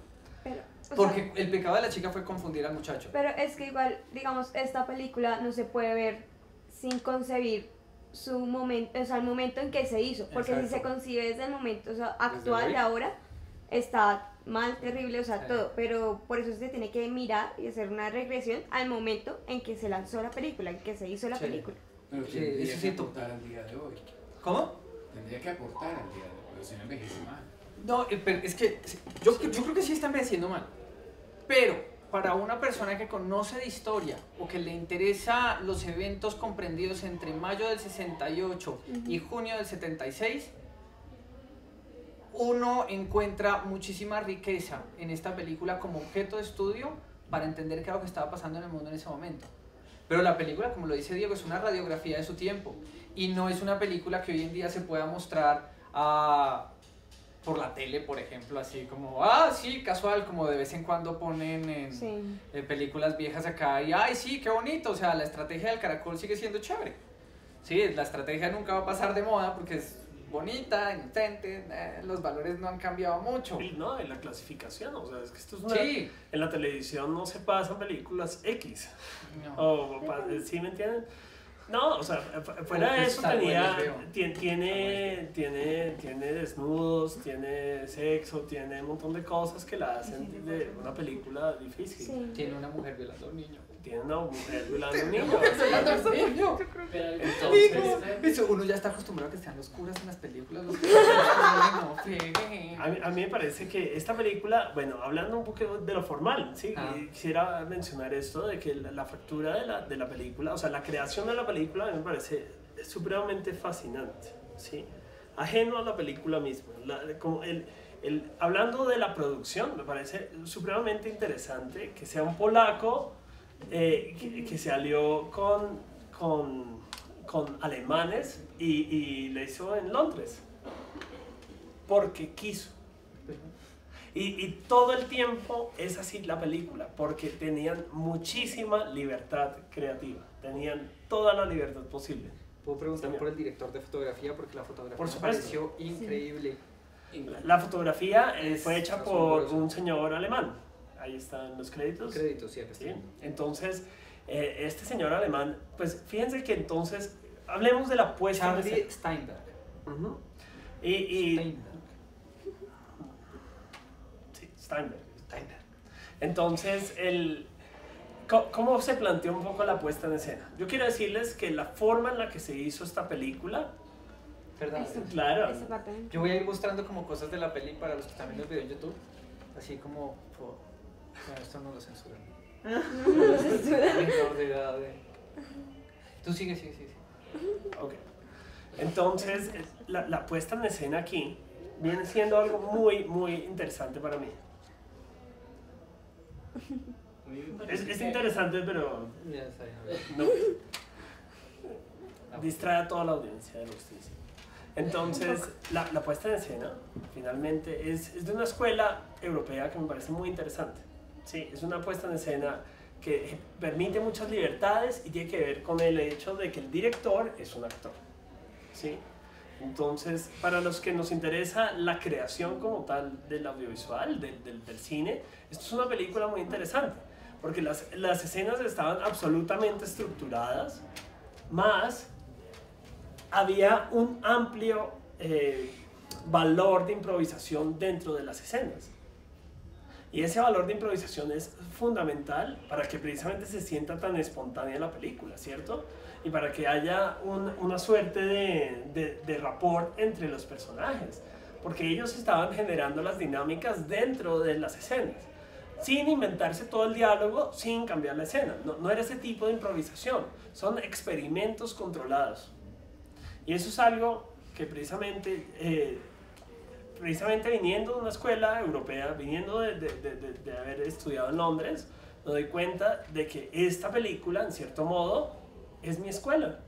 Porque el pecado de la chica fue confundir al muchacho. Pero es que igual, digamos, esta película no se puede ver sin concebir su momento, o sea, el momento en que se hizo, porque exacto, si se concibe desde el momento, o sea, actual de ahora, está mal, terrible, o sea, todo, pero por eso se tiene que mirar y hacer una regresión al momento en que se lanzó la película, en que se hizo la película. Pero tendría que aportar al día de hoy. ¿Cómo? Tendría que aportar al día de hoy, pero si no envejece mal. No, pero es que yo creo que sí está envejeciendo mal, pero para una persona que conoce de historia o que le interesa los eventos comprendidos entre mayo del 68 y junio del 76, uno encuentra muchísima riqueza en esta película como objeto de estudio para entender qué era lo que estaba pasando en el mundo en ese momento. Pero la película, como lo dice Diego, es una radiografía de su tiempo y no es una película que hoy en día se pueda mostrar por la tele, por ejemplo, así como, sí, casual, como de vez en cuando ponen en películas viejas acá y, ¡ay, sí, qué bonito! O sea, la estrategia del caracol sigue siendo chévere. Sí, la estrategia nunca va a pasar de moda porque es bonita, inocente, los valores no han cambiado mucho. No, en la clasificación, o sea, es que esto es una... Sí. En la televisión no se pasan películas X. No. ¿Sí me entienden? No, o sea, fuera de eso tiene desnudos, tiene sexo, tiene un montón de cosas que la hacen de una película difícil. Sí. Tiene una mujer violando a un niño. Tiene una mujer violando a un niño. Pero entonces, Eso, uno ya está acostumbrado a que sean los curas en las películas. A mí me parece que esta película, bueno, hablando un poco de lo formal, ¿sí? Quisiera mencionar esto de que la factura de la película, o sea, la creación de la película a mí me parece supremamente fascinante, ¿sí? Ajeno a la película misma. Hablando de la producción, me parece supremamente interesante que sea un polaco que se alió con alemanes y le hizo en Londres porque quiso y todo el tiempo es así la película porque tenían muchísima libertad creativa, tenían toda la libertad posible. Puedo preguntar por el director de fotografía porque la fotografía por me supuesto. pareció increíble. La fotografía fue hecha por un señor alemán. Ahí están los créditos. Créditos, sí, acá ¿Sí? están. Entonces, este señor alemán, pues fíjense que entonces, hablemos de la puesta en Charlie escena. Steinberg. Uh-huh. Sí, Steinberg. Entonces, ¿cómo se planteó un poco la puesta en escena? Yo quiero decirles que la forma en la que se hizo esta película, ¿Verdad? claro, Esa parte. Yo voy a ir mostrando como cosas de la peli para los que también los veo en YouTube. Así como... Bueno, esto no lo censuran. Menor de edad. Tú sigue. ok. Entonces, la puesta en escena aquí viene siendo algo muy, muy interesante para mí. Es interesante, pero Ya está. no. Distrae a toda la audiencia de lo que estoy diciendo. Entonces, la puesta en escena, finalmente, es de una escuela europea que me parece muy interesante. Sí, es una puesta en escena que permite muchas libertades y tiene que ver con el hecho de que el director es un actor. ¿Sí? Entonces, para los que nos interesa la creación como tal del audiovisual, del cine, esto es una película muy interesante, porque las escenas estaban absolutamente estructuradas, más había un amplio valor de improvisación dentro de las escenas. Y ese valor de improvisación es fundamental para que precisamente se sienta tan espontánea la película, ¿cierto? Y para que haya una suerte de rapport entre los personajes, porque ellos estaban generando las dinámicas dentro de las escenas, sin inventarse todo el diálogo, sin cambiar la escena. No era ese tipo de improvisación, son experimentos controlados. Y eso es algo que precisamente viniendo de una escuela europea, viniendo de haber estudiado en Londres, me doy cuenta de que esta película, en cierto modo, es mi escuela.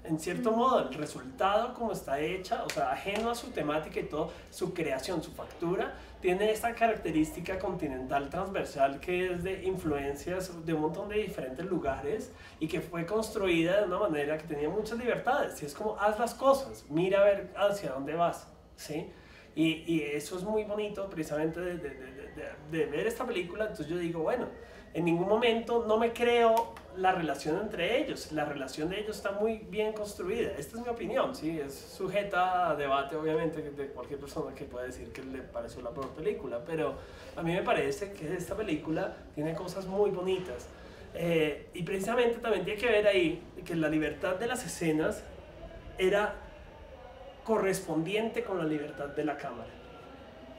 En cierto modo, el resultado como está hecha, o sea, ajeno a su temática y todo, su creación, su factura, tiene esta característica continental transversal que es de influencias de un montón de diferentes lugares y que fue construida de una manera que tenía muchas libertades. Y es como, haz las cosas, mira a ver hacia dónde vas, ¿sí? Y eso es muy bonito precisamente de ver esta película. Entonces yo digo, bueno, en ningún momento no me creo la relación entre ellos. La relación de ellos está muy bien construida. Esta es mi opinión, ¿sí? Es sujeta a debate, obviamente, de cualquier persona que pueda decir que le pareció la peor película. Pero a mí me parece que esta película tiene cosas muy bonitas. Y precisamente también tiene que ver ahí que la libertad de las escenas era correspondiente con la libertad de la cámara.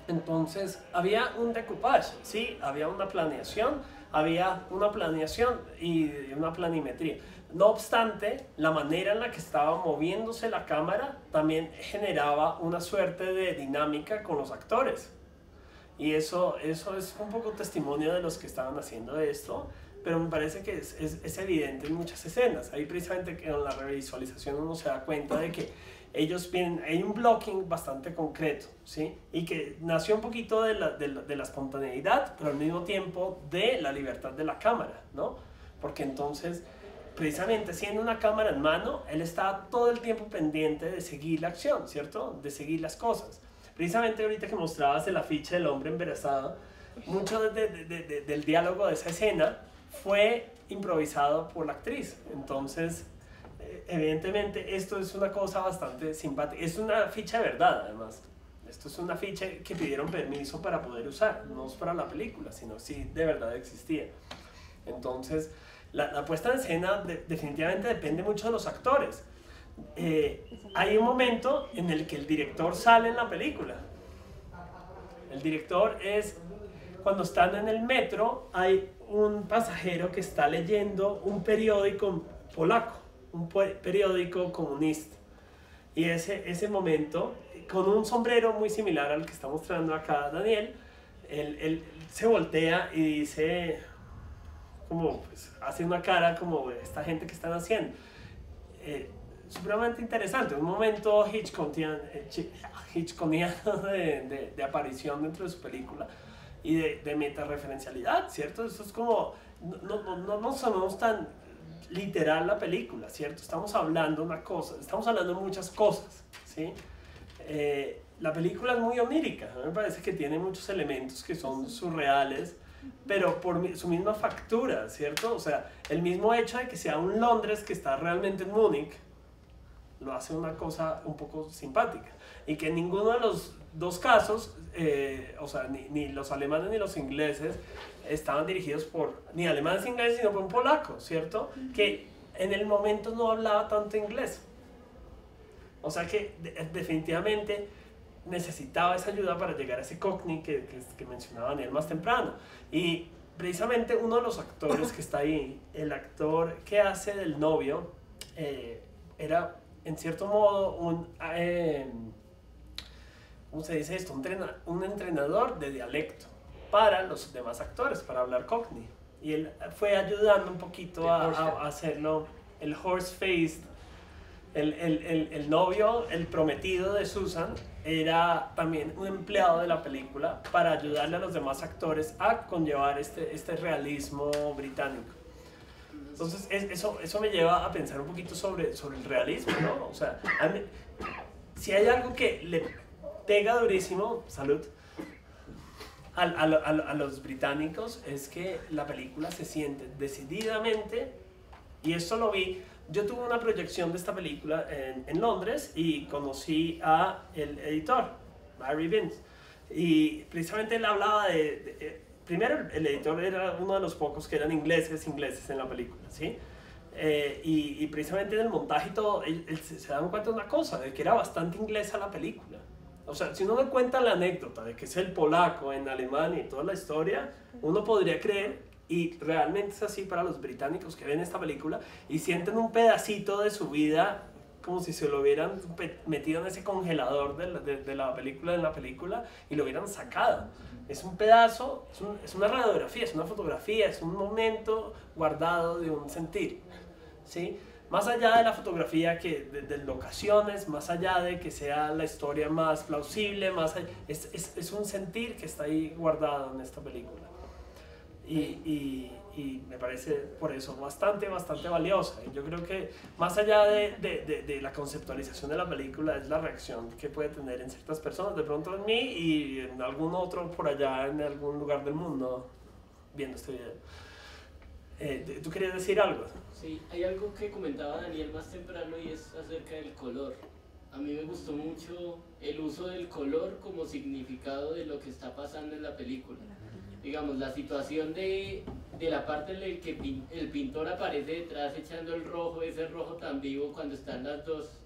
Entonces había un decoupage, ¿sí? Había una planeación, había una planeación y una planimetría. No obstante, la manera en la que estaba moviéndose la cámara también generaba una suerte de dinámica con los actores. Y eso es un poco testimonio de los que estaban haciendo esto, pero me parece que es evidente en muchas escenas. Ahí precisamente en la revisualización uno se da cuenta de que ellos vienen, hay un blocking bastante concreto, ¿sí? Y que nació un poquito de la espontaneidad, pero al mismo tiempo de la libertad de la cámara, ¿no? Porque entonces, precisamente siendo una cámara en mano, él estaba todo el tiempo pendiente de seguir la acción, ¿cierto? De seguir las cosas. Precisamente ahorita que mostrabas el afiche del hombre embarazado, mucho del diálogo de esa escena fue improvisado por la actriz. Entonces, evidentemente, esto es una cosa bastante simpática. Es una ficha de verdad, además. Esto es una ficha que pidieron permiso para poder usar. No es para la película, sino sí de verdad existía. Entonces, la puesta en escena definitivamente depende mucho de los actores. Hay un momento en el que el director sale en la película. El director es cuando están en el metro, hay un pasajero que está leyendo un periódico polaco, un periódico comunista. Y ese momento, con un sombrero muy similar al que está mostrando acá Daniel, él se voltea y dice, como pues, hace una cara como esta gente que están haciendo. Supremamente interesante, un momento hitchcockiano de aparición dentro de su película y de metareferencialidad, ¿cierto? Eso es como, no somos tan literal la película, ¿cierto? Estamos hablando una cosa, estamos hablando de muchas cosas, ¿sí? La película es muy onírica, a mí me parece que tiene muchos elementos que son surreales, pero por su misma factura, ¿cierto? O sea, el mismo hecho de que sea un Londres que está realmente en Múnich, lo hace una cosa un poco simpática. Y que en ninguno de los dos casos, o sea, ni los alemanes ni los ingleses estaban dirigidos por, ni alemanes ni ingleses, sino por un polaco, ¿cierto? Que en el momento no hablaba tanto inglés. O sea que definitivamente necesitaba esa ayuda para llegar a ese cockney que mencionaba Daniel más temprano. Y precisamente uno de los actores que está ahí, el actor que hace del novio, era en cierto modo ¿cómo se dice esto? Un entrenador de dialecto para los demás actores, para hablar cockney. Y él fue ayudando un poquito a hacerlo, el horse-faced, el novio, el prometido de Susan, era también un empleado de la película para ayudarle a los demás actores a conllevar este realismo británico. Entonces, eso me lleva a pensar un poquito sobre el realismo, ¿no? O sea, si hay algo que le pega durísimo, salud, a los británicos, es que la película se siente decididamente, y esto lo vi, yo tuve una proyección de esta película en Londres y conocí a el editor, Barry Binns, y precisamente él hablaba primero, el editor era uno de los pocos que eran ingleses en la película, ¿sí? Y precisamente en el montaje y todo, él se daban cuenta de una cosa, de que era bastante inglesa la película. O sea, si uno no cuenta la anécdota de que es el polaco en Alemania y toda la historia, uno podría creer, y realmente es así para los británicos que ven esta película y sienten un pedacito de su vida como si se lo hubieran metido en ese congelador de la película y lo hubieran sacado. Es un pedazo, es una radiografía, es una fotografía, es un momento guardado de un sentir, ¿sí? Más allá de la fotografía, de locaciones, más allá de que sea la historia más plausible, es un sentir que está ahí guardado en esta película. Y me parece por eso bastante valiosa. Y yo creo que más allá de la conceptualización de la película es la reacción que puede tener en ciertas personas, de pronto en mí y en algún otro por allá en algún lugar del mundo viendo este video. ¿Tú querías decir algo? Sí, hay algo que comentaba Daniel más temprano y es acerca del color. A mí me gustó mucho el uso del color como significado de lo que está pasando en la película. Digamos, la situación de la parte en la que el pintor aparece detrás echando el rojo, ese rojo tan vivo cuando están las dos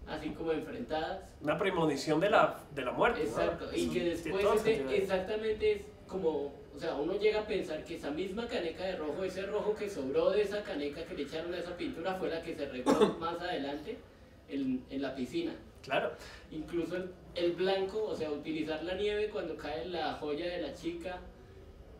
así como enfrentadas. Una premonición de la muerte. Exacto, ¿no? Y que después exactamente es como, o O sea, uno llega a pensar que esa misma caneca de rojo, ese rojo que sobró de esa caneca que le echaron a esa pintura, fue la que se regó más adelante en la piscina. Claro. Incluso el blanco, o sea, utilizar la nieve cuando cae la joya de la chica,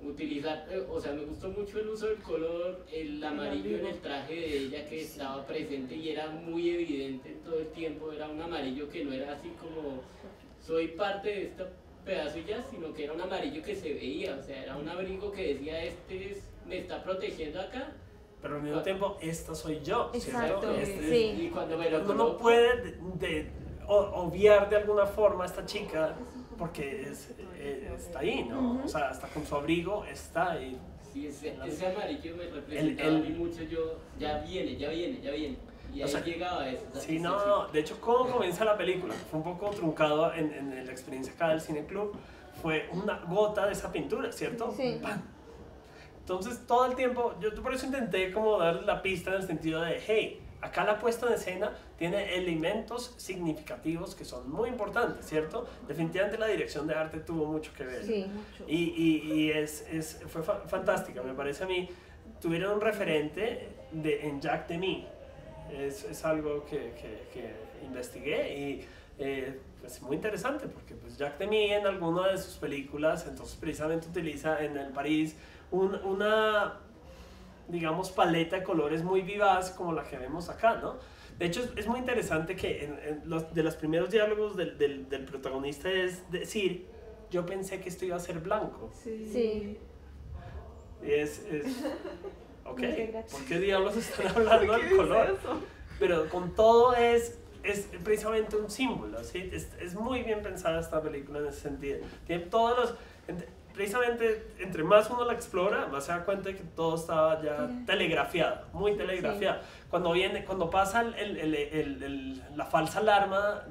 utilizar, o sea, me gustó mucho el uso del color, el amarillo en el traje de ella que estaba presente y era muy evidente todo el tiempo, era un amarillo que no era así como soy parte de esta pedazo y ya, sino que era un amarillo que se veía, o sea, era un abrigo que decía me está protegiendo acá. Pero al mismo tiempo, esta soy yo, Exacto, ¿cierto? sí. Y cuando me lo Uno no coloco, puede obviar de alguna forma a esta chica porque está ahí, ¿no? O sea, hasta con su abrigo está ahí. sí, ese amarillo me representaba a mí mucho, yo, ya viene. Y ahí llegaba a eso. Sí, no, de hecho, cómo comienza la película, fue un poco truncado en la experiencia acá del Cine Club, fue una gota de esa pintura, ¿cierto? Sí. ¡Pam! Entonces, todo el tiempo, yo por eso intenté como dar la pista en el sentido de, hey, acá la puesta en escena tiene elementos significativos que son muy importantes, ¿cierto? Definitivamente la dirección de arte tuvo mucho que ver. Sí. Y fue fantástica, me parece a mí. Tuvieron un referente en Jack Demy. Es algo que investigué y pues muy interesante porque pues Jack Demy en alguna de sus películas entonces precisamente utiliza en el París una digamos paleta de colores muy vivaz como la que vemos acá, ¿no? De hecho es muy interesante que de los primeros diálogos del protagonista es decir, yo pensé que esto iba a ser blanco. Sí. Y ok, ¿por qué diablos están hablando del color? Pero con todo es precisamente un símbolo, ¿sí? Es muy bien pensada esta película en ese sentido. Tiene precisamente, entre más uno la explora, más se da cuenta de que todo estaba ya telegrafiado, muy telegrafiado. Sí. Cuando pasa la falsa alarma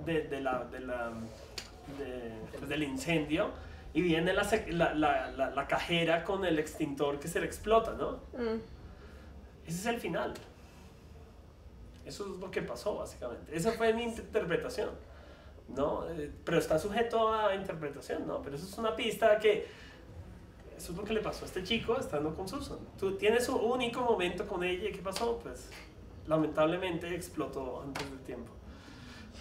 del incendio, y viene la cajera con el extintor que se le explota, ¿no? Ese es el final. Eso es lo que pasó, básicamente. Esa fue mi interpretación, ¿no? Pero está sujeto a interpretación, ¿no? Pero eso es una pista que... Eso es lo que le pasó a este chico estando con Susan. Tú tienes su único momento con ella y ¿qué pasó? Pues lamentablemente explotó antes del tiempo.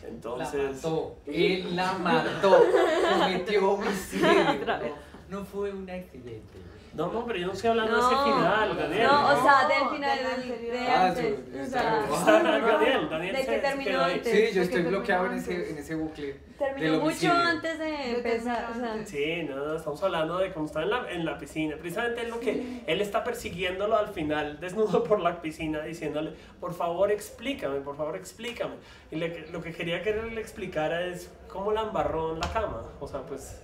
Entonces... Él la mató, cometió homicidio. No fue un accidente. No, pero yo no estoy hablando de ese final, Daniel. No, o sea, del final de antes. O sea, Daniel de que terminó antes. Sí, yo estoy bloqueado en ese bucle. Terminó mucho antes de empezar. O sea. Sí, no, estamos hablando de cómo está en la piscina. Precisamente es lo que él está persiguiéndolo al final, desnudo por la piscina, diciéndole, por favor explícame. Y lo que quería que él le explicara es cómo la embarró en la cama. O sea, pues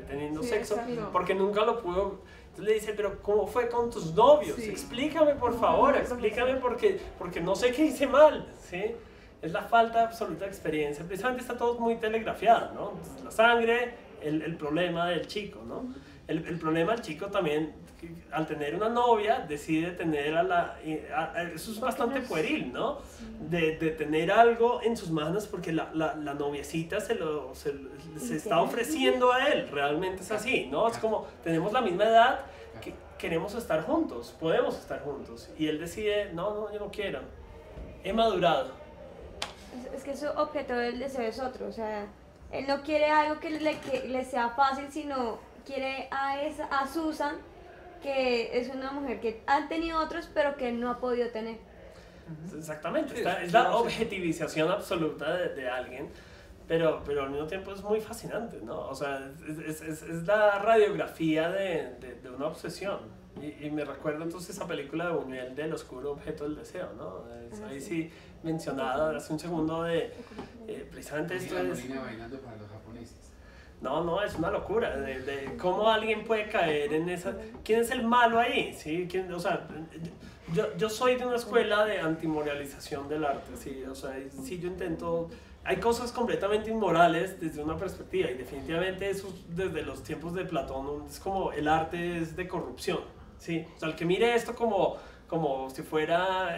teniendo sexo, exacto. Porque nunca lo pudo... Entonces le dice, pero ¿cómo fue con tus novios? Sí. Explícame, por favor, explícame porque no sé qué hice mal, ¿sí? Es la falta de absoluta experiencia. Precisamente está todo muy telegrafiado, ¿no? Entonces, la sangre, el problema del chico, ¿no? El problema del chico también, al tener una novia, decide tener eso es bastante pueril, ¿no? De tener algo en sus manos porque la noviecita se está ofreciendo a él, realmente es así, ¿no? Es como, tenemos la misma edad, queremos estar juntos, podemos estar juntos, y él decide, no, yo no quiero, he madurado. Es que su objeto del deseo es otro, o sea, él no quiere algo que le sea fácil, sino quiere a Susan, que es una mujer que han tenido otros, pero que no ha podido tener. Exactamente, es la objetivización absoluta de alguien, pero al mismo tiempo es muy fascinante, ¿no? O sea, es la radiografía de una obsesión. Y me recuerdo entonces esa película de Buñuel del oscuro objeto del deseo, ¿no? Ahí sí mencionada hace un segundo precisamente esto es... bailando para los japoneses. No, es una locura de cómo alguien puede caer en esa... ¿Quién es el malo ahí? ¿Sí? O sea, yo soy de una escuela de antimoralización del arte, ¿sí? O sea, sí yo intento... Hay cosas completamente inmorales desde una perspectiva y definitivamente eso desde los tiempos de Platón es como el arte es de corrupción, ¿sí? O sea, el que mire esto como si fuera...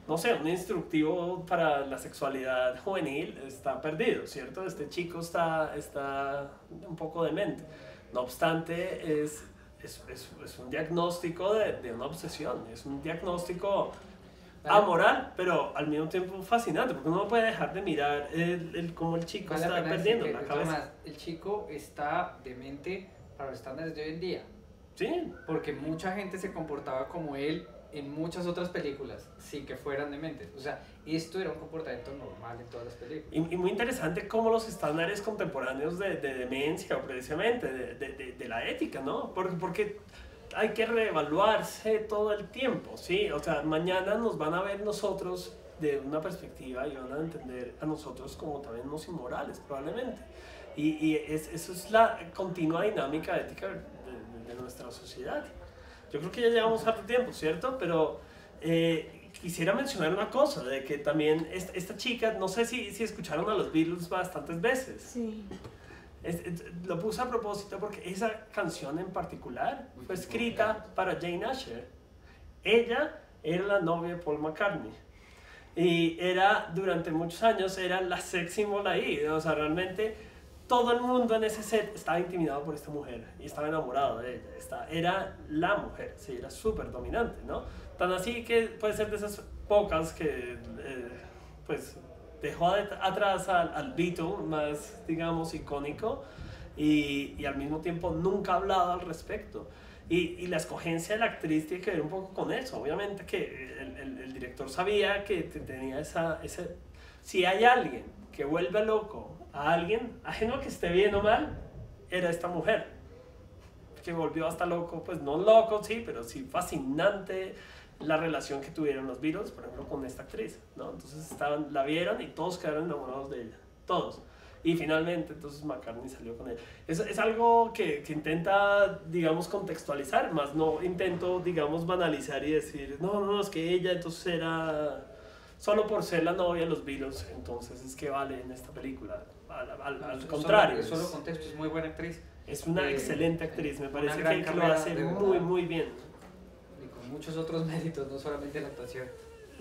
no sé, un instructivo para la sexualidad juvenil está perdido, ¿cierto? Este chico está un poco demente. No obstante, es un diagnóstico de una obsesión, es un diagnóstico amoral, pero al mismo tiempo fascinante, porque uno no puede dejar de mirar cómo el chico está perdiendo la cabeza. Tomás, el chico está demente para los estándares de hoy en día. Sí. Porque mucha gente se comportaba como él en muchas otras películas, sin que fueran dementes. O sea, esto era un comportamiento normal en todas las películas. Y muy interesante cómo los estándares contemporáneos de demencia, o precisamente de la ética, ¿no? Porque hay que reevaluarse todo el tiempo, ¿sí? O sea, mañana nos van a ver nosotros de una perspectiva y van a entender a nosotros como también unos inmorales, probablemente. Eso es la continua dinámica ética de nuestra sociedad. Yo creo que ya llevamos harto tiempo, ¿cierto? Pero quisiera mencionar una cosa, de que también esta chica, no sé si escucharon a los Beatles bastantes veces. Sí. Lo puse a propósito porque esa canción en particular fue escrita para Jane Asher. Ella era la novia de Paul McCartney. Y durante muchos años era la sex symbol ahí. O sea, realmente todo el mundo en ese set estaba intimidado por esta mujer y estaba enamorado de ella. Era la mujer, sí, era súper dominante, ¿no? Tan así que puede ser de esas pocas que, pues, dejó atrás al Beatle más, digamos, icónico y al mismo tiempo nunca ha hablado al respecto. Y la escogencia de la actriz tiene que ver un poco con eso. Obviamente que el director sabía que tenía ese... Si hay alguien que vuelve loco a alguien, ajeno a que esté bien o mal, era esta mujer. Que volvió hasta loco, pues no loco, sí, pero sí fascinante la relación que tuvieron los Beatles, por ejemplo, con esta actriz, ¿no? Entonces la vieron y todos quedaron enamorados de ella, todos. Y finalmente, entonces McCartney salió con ella. Es algo que intenta, digamos, contextualizar, más no intento, digamos, banalizar y decir, no, es que ella entonces era, solo por ser la novia de los Beatles, entonces es que vale en esta película. Al contrario. Es solo contexto, es muy buena actriz. Es una excelente actriz, me parece que lo hace muy, muy bien. Y con muchos otros méritos, no solamente la actuación.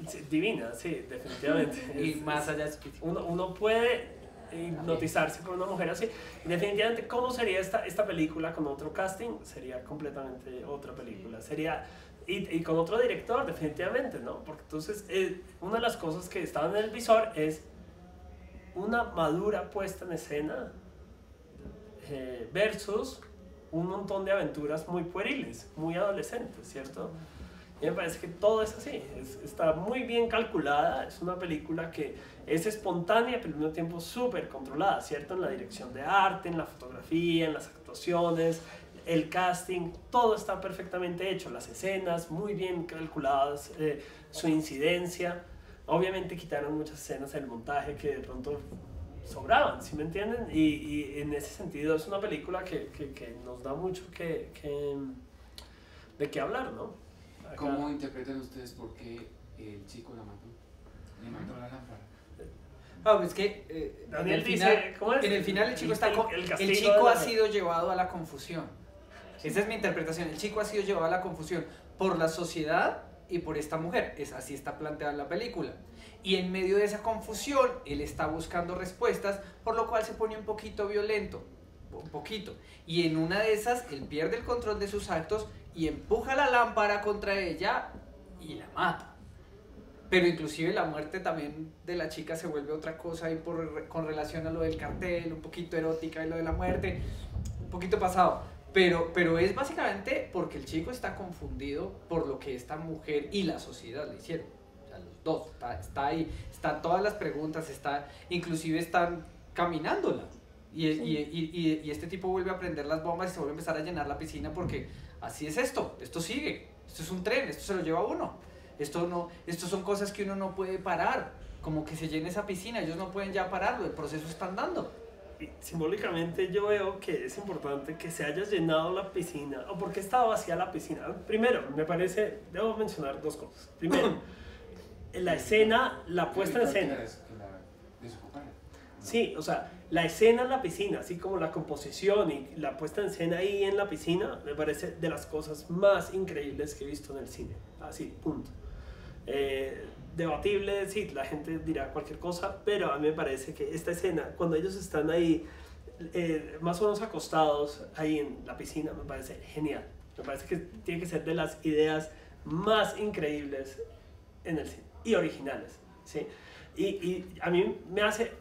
Sí, divina, sí, definitivamente. Y más allá de uno puede hipnotizarse con una mujer así. Y definitivamente, ¿cómo sería esta película con otro casting? Sería completamente otra película. Sería, y con otro director, definitivamente, ¿no? Porque entonces, una de las cosas que estaban en el visor es una madura puesta en escena versus un montón de aventuras muy pueriles, muy adolescentes, ¿cierto? Y me parece que todo es así, está muy bien calculada, es una película que es espontánea, pero al mismo tiempo súper controlada, ¿cierto? En la dirección de arte, en la fotografía, en las actuaciones, el casting, todo está perfectamente hecho, las escenas muy bien calculadas, su incidencia. Obviamente quitaron muchas escenas del montaje que de pronto sobraban, ¿sí me entienden? Y en ese sentido es una película que nos da mucho de qué hablar, ¿no? Acá. ¿Cómo interpretan ustedes por qué el chico la mató? Le mató la lámpara. Es que Daniel dice, ¿cómo es? En el final el chico ha sido llevado a la confusión. Esa es mi interpretación. El chico ha sido llevado a la confusión por la sociedad y por esta mujer. Así está planteada la película. Y en medio de esa confusión, él está buscando respuestas, por lo cual se pone un poquito violento. Un poquito. Y en una de esas, él pierde el control de sus actos y empuja la lámpara contra ella y la mata. Pero inclusive la muerte también de la chica se vuelve otra cosa y con relación a lo del cartel, un poquito erótica y lo de la muerte, un poquito pasado. Pero es básicamente porque el chico está confundido por lo que esta mujer y la sociedad le hicieron. O sea, los dos. Está ahí, están todas las preguntas, inclusive están caminándola. Y este tipo vuelve a prender las bombas y se vuelve a empezar a llenar la piscina porque así es esto sigue, esto es un tren, esto se lo lleva uno. Esto son cosas que uno no puede parar, como que se llene esa piscina, ellos no pueden ya pararlo, el proceso está andando. Y simbólicamente yo veo que es importante que se haya llenado la piscina, o porque estaba vacía la piscina. Primero, me parece, debo mencionar dos cosas. Primero, la escena, la puesta en escena. Sí, o sea, la escena en la piscina, así como la composición y la puesta en escena ahí en la piscina, me parece de las cosas más increíbles que he visto en el cine. Así, punto. Debatible, sí, la gente dirá cualquier cosa, pero a mí me parece que esta escena, cuando ellos están ahí, más o menos acostados ahí en la piscina, me parece genial, Me parece que tiene que ser de las ideas más increíbles en el cine y originales, ¿sí? Y a mí me hace,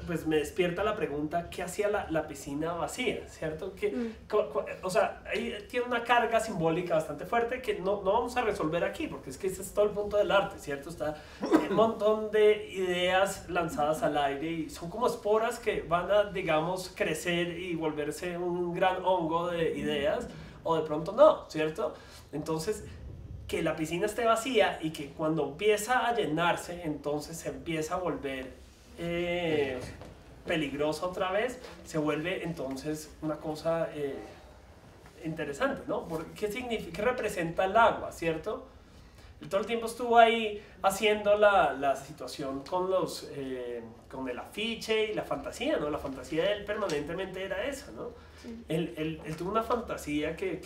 pues me despierta la pregunta, ¿qué hacía la piscina vacía? ¿Cierto? O sea, ahí tiene una carga simbólica bastante fuerte que no vamos a resolver aquí, porque es que ese es todo el punto del arte, ¿cierto? Está un montón de ideas lanzadas al aire y son como esporas que van a, digamos, crecer y volverse un gran hongo de ideas, o de pronto no, ¿cierto? Entonces, que la piscina esté vacía y que cuando empieza a llenarse, entonces se empieza a volver peligrosa otra vez, se vuelve entonces una cosa interesante, ¿no? ¿Qué significa? ¿Qué representa el agua, cierto? Y todo el tiempo estuvo ahí haciendo la situación con con el afiche y la fantasía, ¿no? La fantasía de él permanentemente era esa, ¿no? Sí. Él tuvo una fantasía que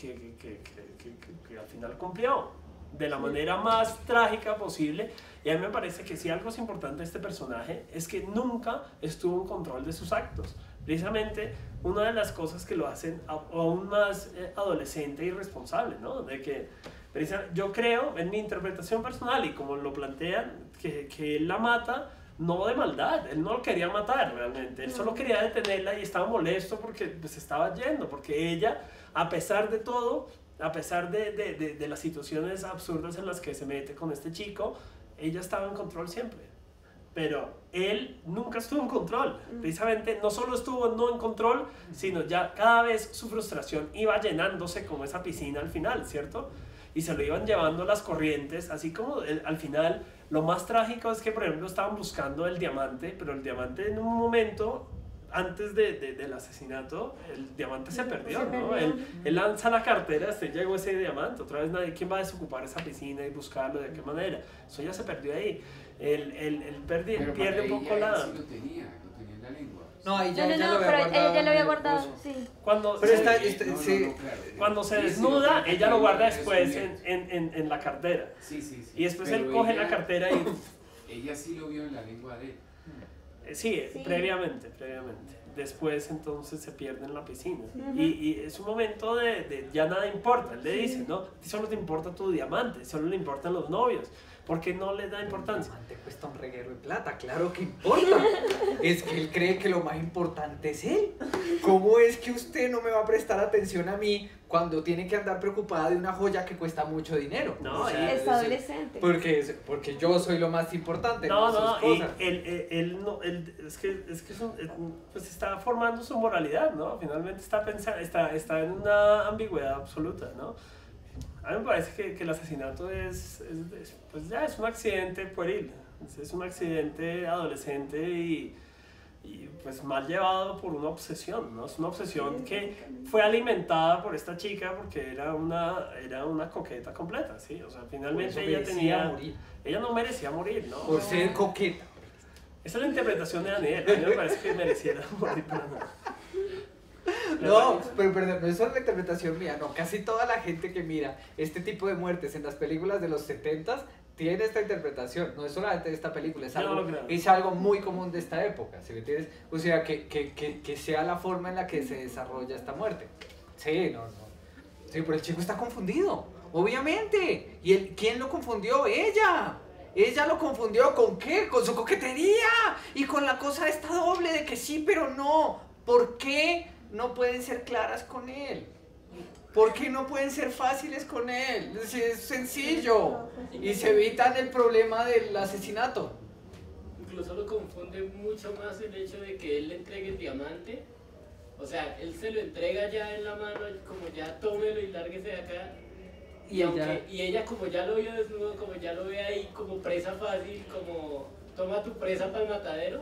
al final cumplió de la manera más trágica posible, y a mí me parece que si algo es importante de este personaje es que nunca estuvo en control de sus actos. Precisamente una de las cosas que lo hacen aún más adolescente y irresponsable, ¿no? De que yo creo, en mi interpretación personal y como lo plantean, que él la mata no de maldad, él no lo quería matar realmente, él solo quería detenerla y estaba molesto porque pues, estaba yendo, porque ella, a pesar de todo, a pesar de las situaciones absurdas en las que se mete con este chico, ella estaba en control siempre. Pero él nunca estuvo en control. Precisamente no solo estuvo no en control, sino ya cada vez su frustración iba llenándose como esa piscina al final, ¿cierto? Y se lo iban llevando las corrientes, así como al final lo más trágico es que, por ejemplo, estaban buscando el diamante, pero el diamante en un momento, antes del asesinato, el diamante se perdió, ¿no? Él lanza la cartera, hasta llegó ese diamante, otra vez nadie, ¿quién va a desocupar esa piscina y buscarlo? ¿De qué manera? Eso ya se perdió ahí. Él pierde un poco la... Sí lo tenía en la lengua. No, ahí ya, pero ella ya lo había guardado, sí. Cuando se desnuda, ella lo guarda después en la cartera. Sí. Y después él coge la cartera y... Ella sí lo vio en la lengua de él. Sí, previamente. Después entonces se pierde en la piscina. Y es un momento de ya nada importa. Él le dice, ¿no? Solo te importa tu diamante, solo le importan los novios. Porque no le da importancia. El diamante cuesta un reguero de plata, claro que importa. Es que él cree que lo más importante es él. ¿Cómo es que usted no me va a prestar atención a mí cuando tiene que andar preocupada de una joya que cuesta mucho dinero? No, o sea, es adolescente. Porque yo soy lo más importante. No, él no, pues está formando su moralidad, ¿no? Finalmente está pensando, está en una ambigüedad absoluta, ¿no? A mí me parece que el asesinato pues ya es un accidente pueril, es un accidente adolescente y pues mal llevado por una obsesión, ¿no? Es una obsesión que fue alimentada por esta chica porque era una coqueta completa, ¿sí? O sea, finalmente ella no merecía morir, ¿no? Por ser coqueta. Esa es la interpretación de Daniel, a mí me parece que mereciera morir, pero no. No, pero perdón, no es solo la interpretación mía, no, casi toda la gente que mira este tipo de muertes en las películas de los 70s tiene esta interpretación, no es solamente de esta película, es algo muy común de esta época, ¿sí me entiendes? O sea, que sea la forma en la que se desarrolla esta muerte. Sí, sí, pero el chico está confundido, obviamente, ¿y quién lo confundió? Ella lo confundió ¿con qué? Con su coquetería y con la cosa esta doble de que sí, pero no. ¿Por qué no pueden ser claras con él? ¿Por qué no pueden ser fáciles con él? Es sencillo y se evitan el problema del asesinato. Incluso lo confunde mucho más el hecho de que él le entregue el diamante. O sea, él se lo entrega ya en la mano, como ya tómelo y lárguese de acá. Y ella como ya lo vio desnudo, como ya lo ve ahí como presa fácil, como toma tu presa para el matadero,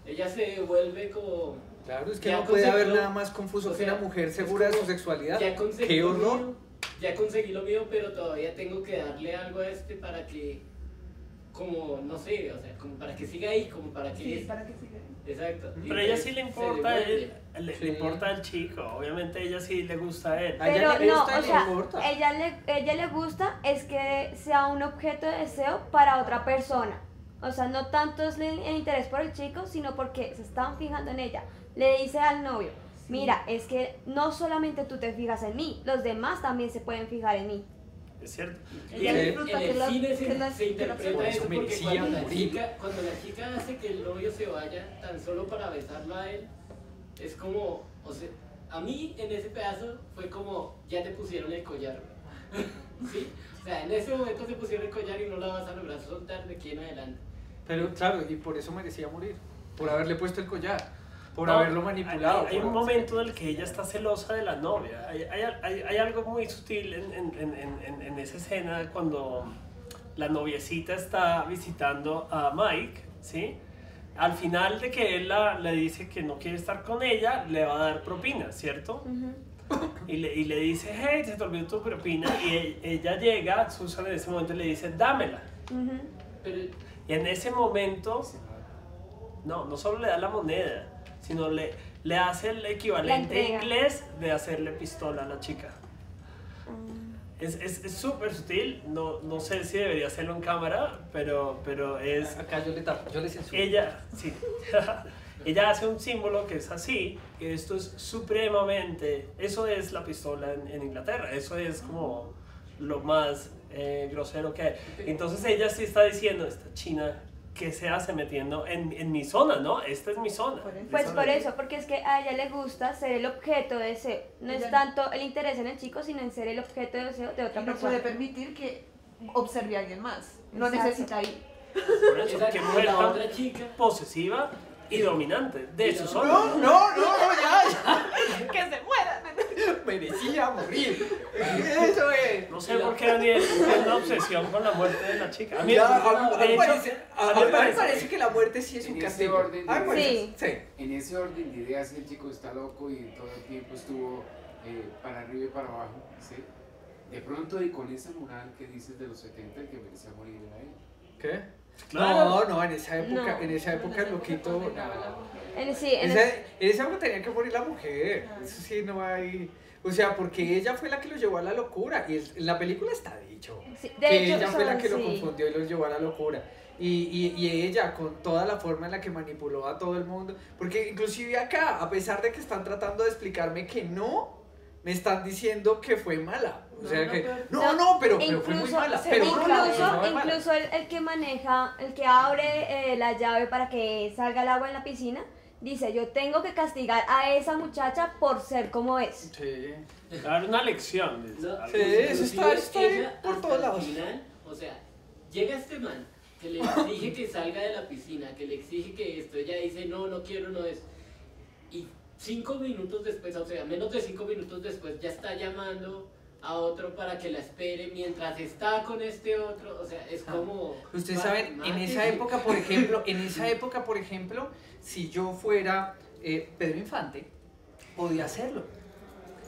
ella se devuelve como... Claro, es que no puede haber nada más confuso que una mujer segura de su sexualidad. ¡Qué horror! Ya conseguí lo mío, pero todavía tengo que darle algo a este para que, como, no sé, o sea, como para que siga ahí, como para que... Sí, para que siga ahí. Exacto. Pero a ella sí le importa a él, le importa al chico, obviamente a ella sí le gusta a él. Pero no, o sea, ella le gusta es que sea un objeto de deseo para otra persona. O sea, no tanto es el interés por el chico, sino porque se estaban fijando en ella. Le dice al novio, mira, es que no solamente tú te fijas en mí, los demás también se pueden fijar en mí. Es cierto. Ella disfruta En que el la- cine que la- se interpreta eso porque merecía morir. cuando la chica hace que el novio se vaya tan solo para besarlo a él, es como, o sea, a mí en ese pedazo fue como, ya te pusieron el collar. ¿Sí? O sea, en ese momento se pusieron el collar y no la vas a lograr soltar de aquí en adelante. Pero claro, y por eso merecía morir. Por haberle puesto el collar. Por No, haberlo manipulado. Hay un por- momento en el que ella está celosa de la novia. Hay algo muy sutil en esa escena cuando la noviecita está visitando a Mike, ¿sí? Al final de que él le dice que no quiere estar con ella, le va a dar propina, ¿cierto? Y le dice, hey, se te olvidó tu propina. Y ella llega, Susan en ese momento le dice, dámela. Pero Y en ese momento, no solo le da la moneda, sino le hace el equivalente La entrega. inglés de hacerle pistola a la chica. Es súper sutil, no sé si debería hacerlo en cámara, pero es... Acá yo le tapo, yo le censuro. Ella, sí. Ella hace un símbolo que es así, que esto es supremamente... Eso es la pistola en Inglaterra, eso es como lo más grosero que hay. Entonces ella sí está diciendo, esta china, ¿qué se hace metiendo en mi zona, no? Esta es mi zona. Pues por eso, porque es que a ella le gusta ser el objeto de deseo. No es Ella- tanto el interés en el chico, sino en ser el objeto de deseo de otra Y no persona. puede permitir que observe a alguien más. No Exacto. necesita ir. Por eso, esa, que mujer la tan otra chica, posesiva y dominante de su zona. No, ya. ¡Que se mueran! Merecía morir. Eso es. No sé por qué Daniel tiene una obsesión con la muerte de la chica. A mí, Ya, de me hecho, parece, a mí me parece parece que la muerte sí es En un ese castigo. orden de A mí me parece- Sí. sí. En ese orden de ideas, el chico está loco y todo el tiempo estuvo para arriba y para abajo, ¿sí? De pronto, y con esa moral que dices de los 70, el que merecía morir era él. ¿Qué? Claro. No, en esa época, No. en esa época el loquito. Sí, En esa época tenía que morir la mujer. Eso sí, no hay. O sea, porque ella fue la que lo llevó a la locura. Y en la película está dicho. sí, de Que hecho, ella fue la son- que lo sí. confundió y lo llevó a la locura. Y ella, con toda la forma en la que manipuló a todo el mundo. Porque inclusive acá, a pesar de que están tratando de explicarme que no, me están diciendo que fue mala. O sea que. Pero fue muy mala. Pero no, fue mala. Incluso el que maneja, el que abre la llave para que salga el agua en la piscina, dice, yo tengo que castigar a esa muchacha por ser como es. Sí. dar una lección. no, algo Sí, así. eso está ahí ella, por hasta todos el lados. final, o sea, llega este man que le exige que salga de la piscina, que le exige que esto, ella dice no quiero, no es. Y 5 minutos después, o sea, menos de 5 minutos después, ya está llamando a otro para que la espere mientras está con este otro, o sea, es como... Ustedes saben, en esa época, por ejemplo, si yo fuera Pedro Infante, podía hacerlo.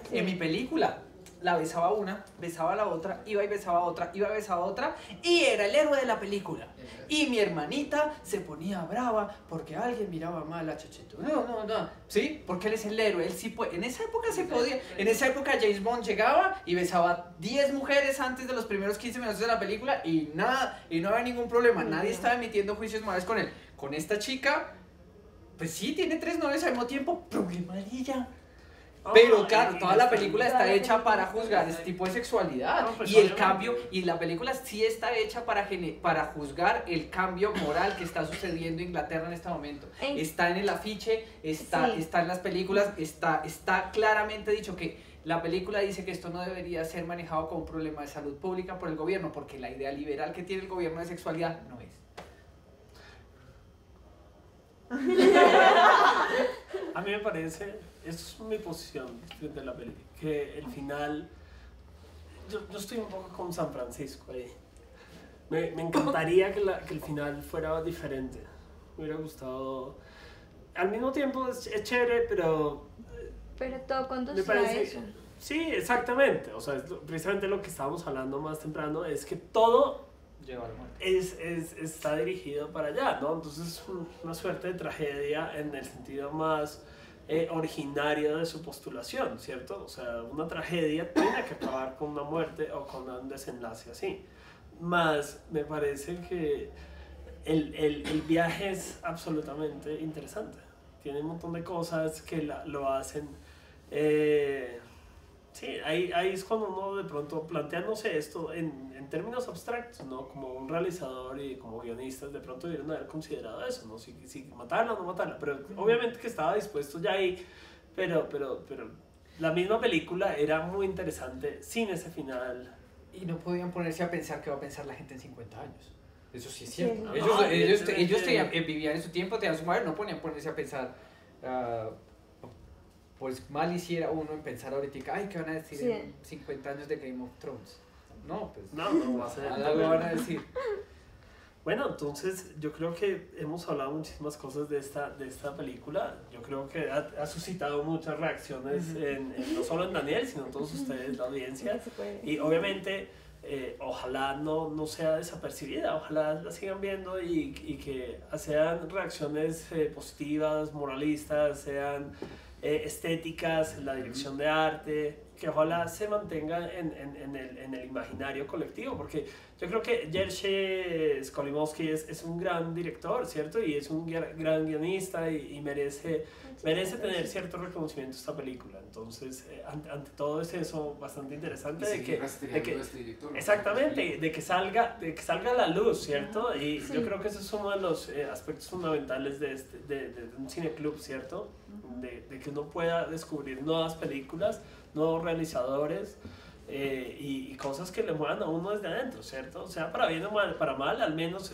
Sí. En mi película, la besaba una, besaba a la otra, iba y besaba a otra, iba y besaba a otra, y era el héroe de la película. Y mi hermanita se ponía brava porque alguien miraba mal a Chachito. No. ¿Sí? Porque él es el héroe, él sí puede. En esa época se podía. En esa época James Bond llegaba y besaba 10 mujeres antes de los primeros 15 minutos de la película y nada, y no había ningún problema. Nadie estaba emitiendo juicios morales con él. Con esta chica, pues sí, tiene 3 novios al mismo tiempo, problema de ella. Pero claro, toda la película está hecha para juzgar este tipo de sexualidad. No, pues, Y el obviamente. cambio, y la película sí está hecha para juzgar el cambio moral que está sucediendo en Inglaterra en este momento. Está en el afiche, está en las películas, está claramente dicho que la película dice que esto no debería ser manejado como un problema de salud pública por el gobierno, porque la idea liberal que tiene el gobierno de sexualidad no es. A mí me parece, esto es mi posición frente a la película, que el final, yo estoy un poco con San Francisco ahí. Me encantaría que el final fuera diferente. Me hubiera gustado. Al mismo tiempo es chévere, pero Pero todo me conduce a parece. eso. Sí, exactamente. O sea, precisamente lo que estábamos hablando más temprano es que todo Lleva a la muerte. está dirigido para allá, ¿no? Entonces es una suerte de tragedia en el sentido más originario de su postulación, ¿cierto? O sea, una tragedia tiene que acabar con una muerte o con un desenlace así. Más me parece que el viaje es absolutamente interesante. Tiene un montón de cosas que lo hacen Sí, ahí es cuando uno de pronto planteándose esto en términos abstractos, ¿no? Como un realizador y como guionistas de pronto debieron haber considerado eso, ¿no? Si matarla o no matarla, pero obviamente que estaba dispuesto ya ahí, pero la misma película era muy interesante sin ese final. Y no podían ponerse a pensar qué va a pensar la gente en 50 años. Eso sí es cierto. Sí. Ellos vivían en su tiempo, tenían su madre, no podían ponerse a pensar... pues mal hiciera uno en pensar ahorita, ay, ¿qué van a decir en 50 años de Game of Thrones? No, pues no va a ser. Algo van a decir. Bueno, entonces yo creo que hemos hablado muchísimas cosas de esta película. Yo creo que ha suscitado muchas reacciones, no solo en Daniel, sino en todos ustedes, la audiencia. Y obviamente, ojalá no sea desapercibida, ojalá la sigan viendo y que sean reacciones positivas, moralistas, sean estéticas, en la dirección de arte, que ojalá se mantenga en el imaginario colectivo, porque yo creo que Jerzy Skolimowski es un gran director, ¿cierto? Y es un gran guionista y merece tener cierto reconocimiento esta película. Entonces, ante todo es eso bastante interesante de que este director, exactamente, de que salga a la luz, ¿cierto? Y sí, yo creo que ese es uno de los aspectos fundamentales de un cineclub, ¿cierto? De que uno pueda descubrir nuevas películas, nuevos realizadores y cosas que le muevan a uno desde adentro, ¿cierto? O sea, para bien o para mal, al menos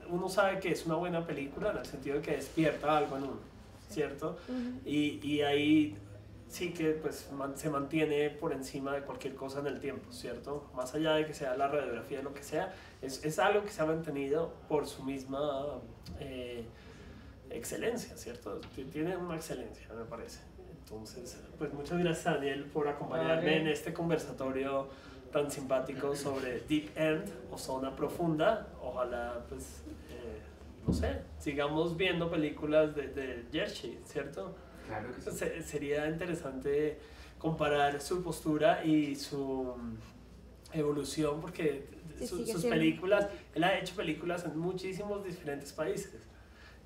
uno sabe que es una buena película en el sentido de que despierta algo en uno, ¿cierto? Y ahí sí que pues se mantiene por encima de cualquier cosa en el tiempo, ¿cierto? Más allá de que sea la radiografía, lo que sea, es algo que se ha mantenido por su misma excelencia, ¿cierto? Tiene una excelencia, me parece. Entonces, pues muchas gracias, Daniel, por acompañarme en este conversatorio tan simpático sobre Deep End o Zona Profunda. Ojalá, pues, no sé, sigamos viendo películas de Jerzy, ¿cierto? Claro que sí. Sería interesante comparar su postura y su evolución, porque sus películas, él ha hecho películas en muchísimos diferentes países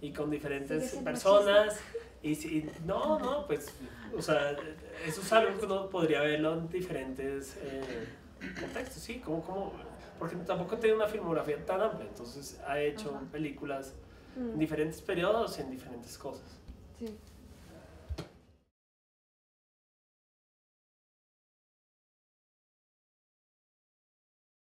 y con diferentes personas. Y si, no, pues, o sea, eso es algo que uno podría verlo en diferentes contextos, ¿sí? Porque tampoco tiene una filmografía tan amplia, entonces ha hecho películas en diferentes periodos y en diferentes cosas. Sí.